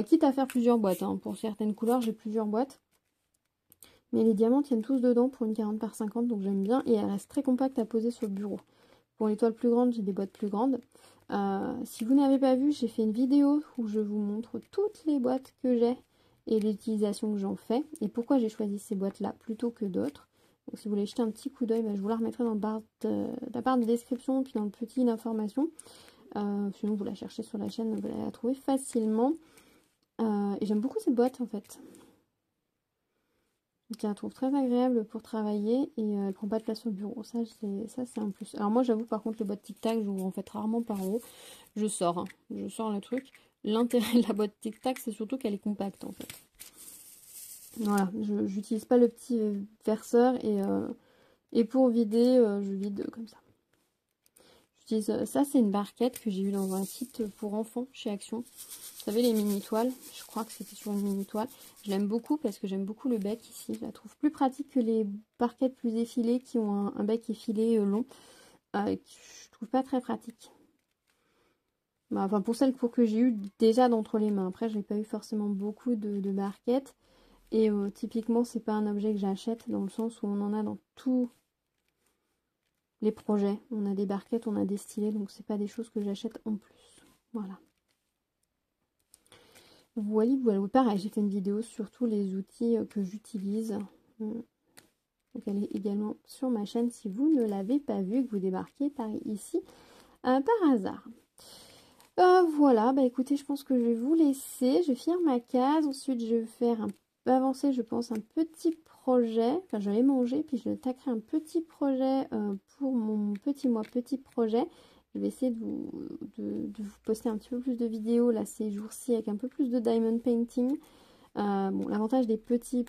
Speaker 1: Quitte à faire plusieurs boîtes. Hein. Pour certaines couleurs, j'ai plusieurs boîtes. Mais les diamants tiennent tous dedans pour une 40 par 50, donc j'aime bien. Et elle reste très compacte à poser sur le bureau. Pour les toiles plus grandes, j'ai des boîtes plus grandes. Si vous n'avez pas vu, j'ai fait une vidéo où je vous montre toutes les boîtes que j'ai et l'utilisation que j'en fais. Et pourquoi j'ai choisi ces boîtes-là plutôt que d'autres. Donc si vous voulez jeter un petit coup d'œil, je vous la remettrai dans la barre de description, puis dans le petit d'information. Sinon, vous la cherchez sur la chaîne, vous allez la trouver facilement. Et j'aime beaucoup cette boîte en fait. Je la trouve très agréable pour travailler et elle prend pas de place sur le bureau. Ça c'est un plus. Alors moi j'avoue par contre les boîtes Tic Tac, j'ouvre en fait rarement par en haut. Je sors le truc. L'intérêt de la boîte Tic Tac c'est surtout qu'elle est compacte en fait. Voilà, je n'utilise pas le petit verseur et pour vider, je vide comme ça. Ça c'est une barquette que j'ai eue dans un site pour enfants chez Action. Vous savez les mini toiles, je crois que c'était sur une mini toile. Je l'aime beaucoup parce que j'aime beaucoup le bec ici. Je la trouve plus pratique que les barquettes plus effilées qui ont un bec effilé long. Je trouve pas très pratique. Enfin pour celles que j'ai eu déjà d'entre les mains. Après j'ai pas eu forcément beaucoup de barquettes. Et typiquement c'est pas un objet que j'achète dans le sens où on en a dans tous les projets. On a des barquettes, on a des stylets, donc c'est pas des choses que j'achète en plus. Voilà. Voilà, pareil, j'ai fait une vidéo sur tous les outils que j'utilise. Donc elle est également sur ma chaîne si vous ne l'avez pas vue, que vous débarquez par ici par hasard. Voilà, écoutez, je pense que je vais vous laisser. Je vais finir ma case. Ensuite, je vais faire avancer, je pense, un petit projet. Enfin, je vais manger, puis je attaquerai un petit projet pour mon petit projet. Je vais essayer de vous poster un petit peu plus de vidéos là ces jours-ci avec un peu plus de diamond painting. Bon, l'avantage des petits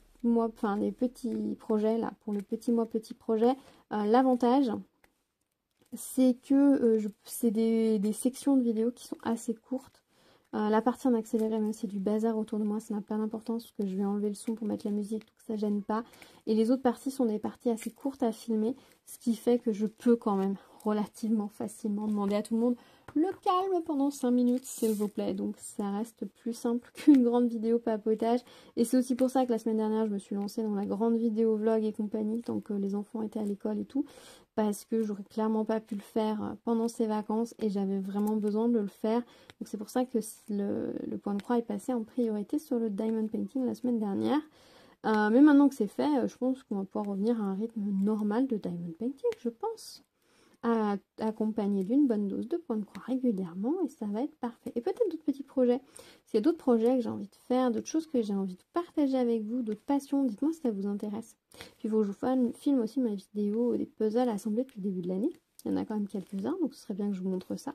Speaker 1: projets là, pour le petit projet, l'avantage c'est que c'est des sections de vidéos qui sont assez courtes. La partie en accéléré, même si c'est du bazar autour de moi, ça n'a pas d'importance parce que je vais enlever le son pour mettre la musique, donc ça gêne pas. Et les autres parties sont des parties assez courtes à filmer, ce qui fait que je peux quand même relativement facilement demander à tout le monde le calme pendant 5 minutes, s'il vous plaît. Donc ça reste plus simple qu'une grande vidéo papotage. Et c'est aussi pour ça que la semaine dernière, je me suis lancée dans la grande vidéo vlog et compagnie, tant que les enfants étaient à l'école et tout. Parce que j'aurais clairement pas pu le faire pendant ces vacances et j'avais vraiment besoin de le faire. Donc c'est pour ça que le point de croix est passé en priorité sur le diamond painting la semaine dernière. Mais maintenant que c'est fait, je pense qu'on va pouvoir revenir à un rythme normal de diamond painting, je pense. Accompagné d'une bonne dose de points de croix régulièrement et ça va être parfait. Et peut-être d'autres petits projets. S'il y a d'autres projets que j'ai envie de faire, d'autres choses que j'ai envie de partager avec vous, d'autres passions, dites-moi si ça vous intéresse. Puis il faut que je vous filme aussi ma vidéo des puzzles assemblés depuis le début de l'année. Il y en a quand même quelques-uns, donc ce serait bien que je vous montre ça.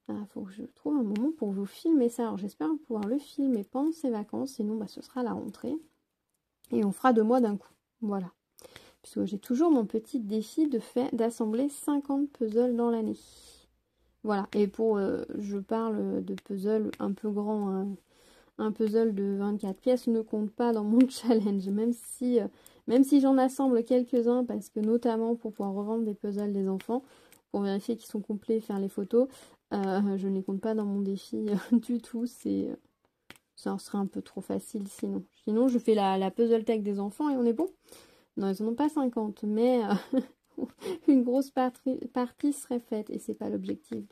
Speaker 1: Il faut que je trouve un moment pour vous filmer ça. Alors j'espère pouvoir le filmer pendant ces vacances, sinon ce sera la rentrée. Et on fera 2 mois d'un coup. Voilà. Puisque j'ai toujours mon petit défi d'assembler 50 puzzles dans l'année. Voilà. Et je parle de puzzles un peu grands. Hein. Un puzzle de 24 pièces ne compte pas dans mon challenge. Même si j'en assemble quelques-uns, parce que notamment pour pouvoir revendre des puzzles des enfants, pour vérifier qu'ils sont complets et faire les photos, je ne les compte pas dans mon défi du tout. Ça serait un peu trop facile sinon. Sinon, je fais la puzzle tech des enfants et on est bon. Non, ils n'en ont pas 50, mais une grosse partie serait faite et c'est pas l'objectif.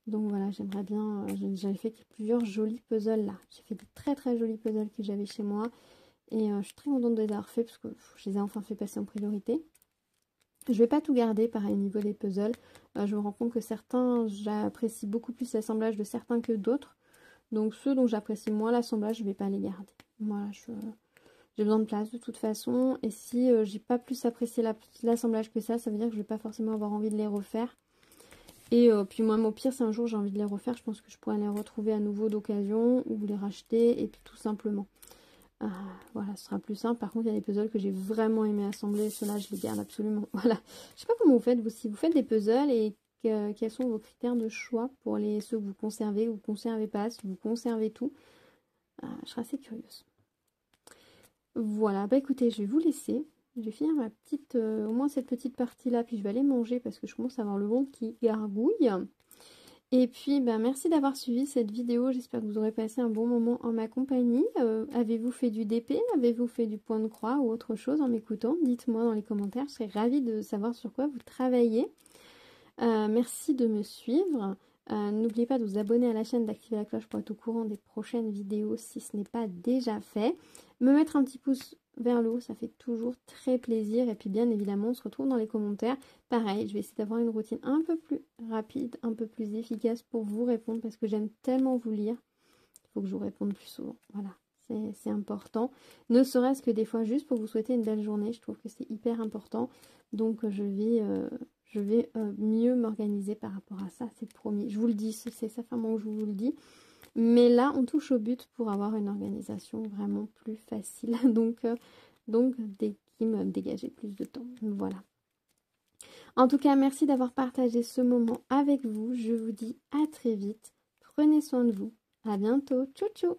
Speaker 1: Donc voilà, j'aimerais bien. J'avais fait plusieurs jolis puzzles là. J'ai fait de très très jolis puzzles que j'avais chez moi et je suis très contente de les avoir fait parce que je les ai enfin fait passer en priorité. Je vais pas tout garder pareil au niveau des puzzles. Je me rends compte que certains, j'apprécie beaucoup plus l'assemblage de certains que d'autres. Donc ceux dont j'apprécie moins l'assemblage, je vais pas les garder. Voilà, j'ai besoin de place de toute façon. Et si j'ai pas plus apprécié l'assemblage que ça veut dire que je vais pas forcément avoir envie de les refaire. Et puis moi, au pire, si un jour j'ai envie de les refaire, je pense que je pourrais les retrouver à nouveau d'occasion ou les racheter. Et puis tout simplement. Voilà, ce sera plus simple. Par contre, il y a des puzzles que j'ai vraiment aimé assembler. Ceux-là, je les garde absolument. Voilà. Je sais pas comment vous faites, vous, si vous faites des puzzles et quels sont vos critères de choix pour ceux que vous conservez ou vous conservez pas, si vous conservez tout. Je serais assez curieuse. Voilà, écoutez, je vais vous laisser. Je vais finir ma petite, au moins cette petite partie-là, puis je vais aller manger parce que je commence à avoir le ventre qui gargouille. Et puis, merci d'avoir suivi cette vidéo. J'espère que vous aurez passé un bon moment en ma compagnie. Avez-vous fait du DP? Avez-vous fait du point de croix ou autre chose en m'écoutant? Dites-moi dans les commentaires. Je serais ravie de savoir sur quoi vous travaillez. Merci de me suivre. N'oubliez pas de vous abonner à la chaîne, d'activer la cloche pour être au courant des prochaines vidéos si ce n'est pas déjà fait. Me mettre un petit pouce vers le haut, ça fait toujours très plaisir. Et puis bien évidemment, on se retrouve dans les commentaires. Pareil, je vais essayer d'avoir une routine un peu plus rapide, un peu plus efficace pour vous répondre parce que j'aime tellement vous lire. Il faut que je vous réponde plus souvent. Voilà, c'est important. Ne serait-ce que des fois juste pour vous souhaiter une belle journée. Je trouve que c'est hyper important. Donc je vais mieux m'organiser par rapport à ça, c'est promis. Je vous le dis, c'est ça vraiment que je vous le dis. Mais là, on touche au but pour avoir une organisation vraiment plus facile. Donc qui me dégager plus de temps. Voilà. En tout cas, merci d'avoir partagé ce moment avec vous. Je vous dis à très vite. Prenez soin de vous. À bientôt. Tchou tchou.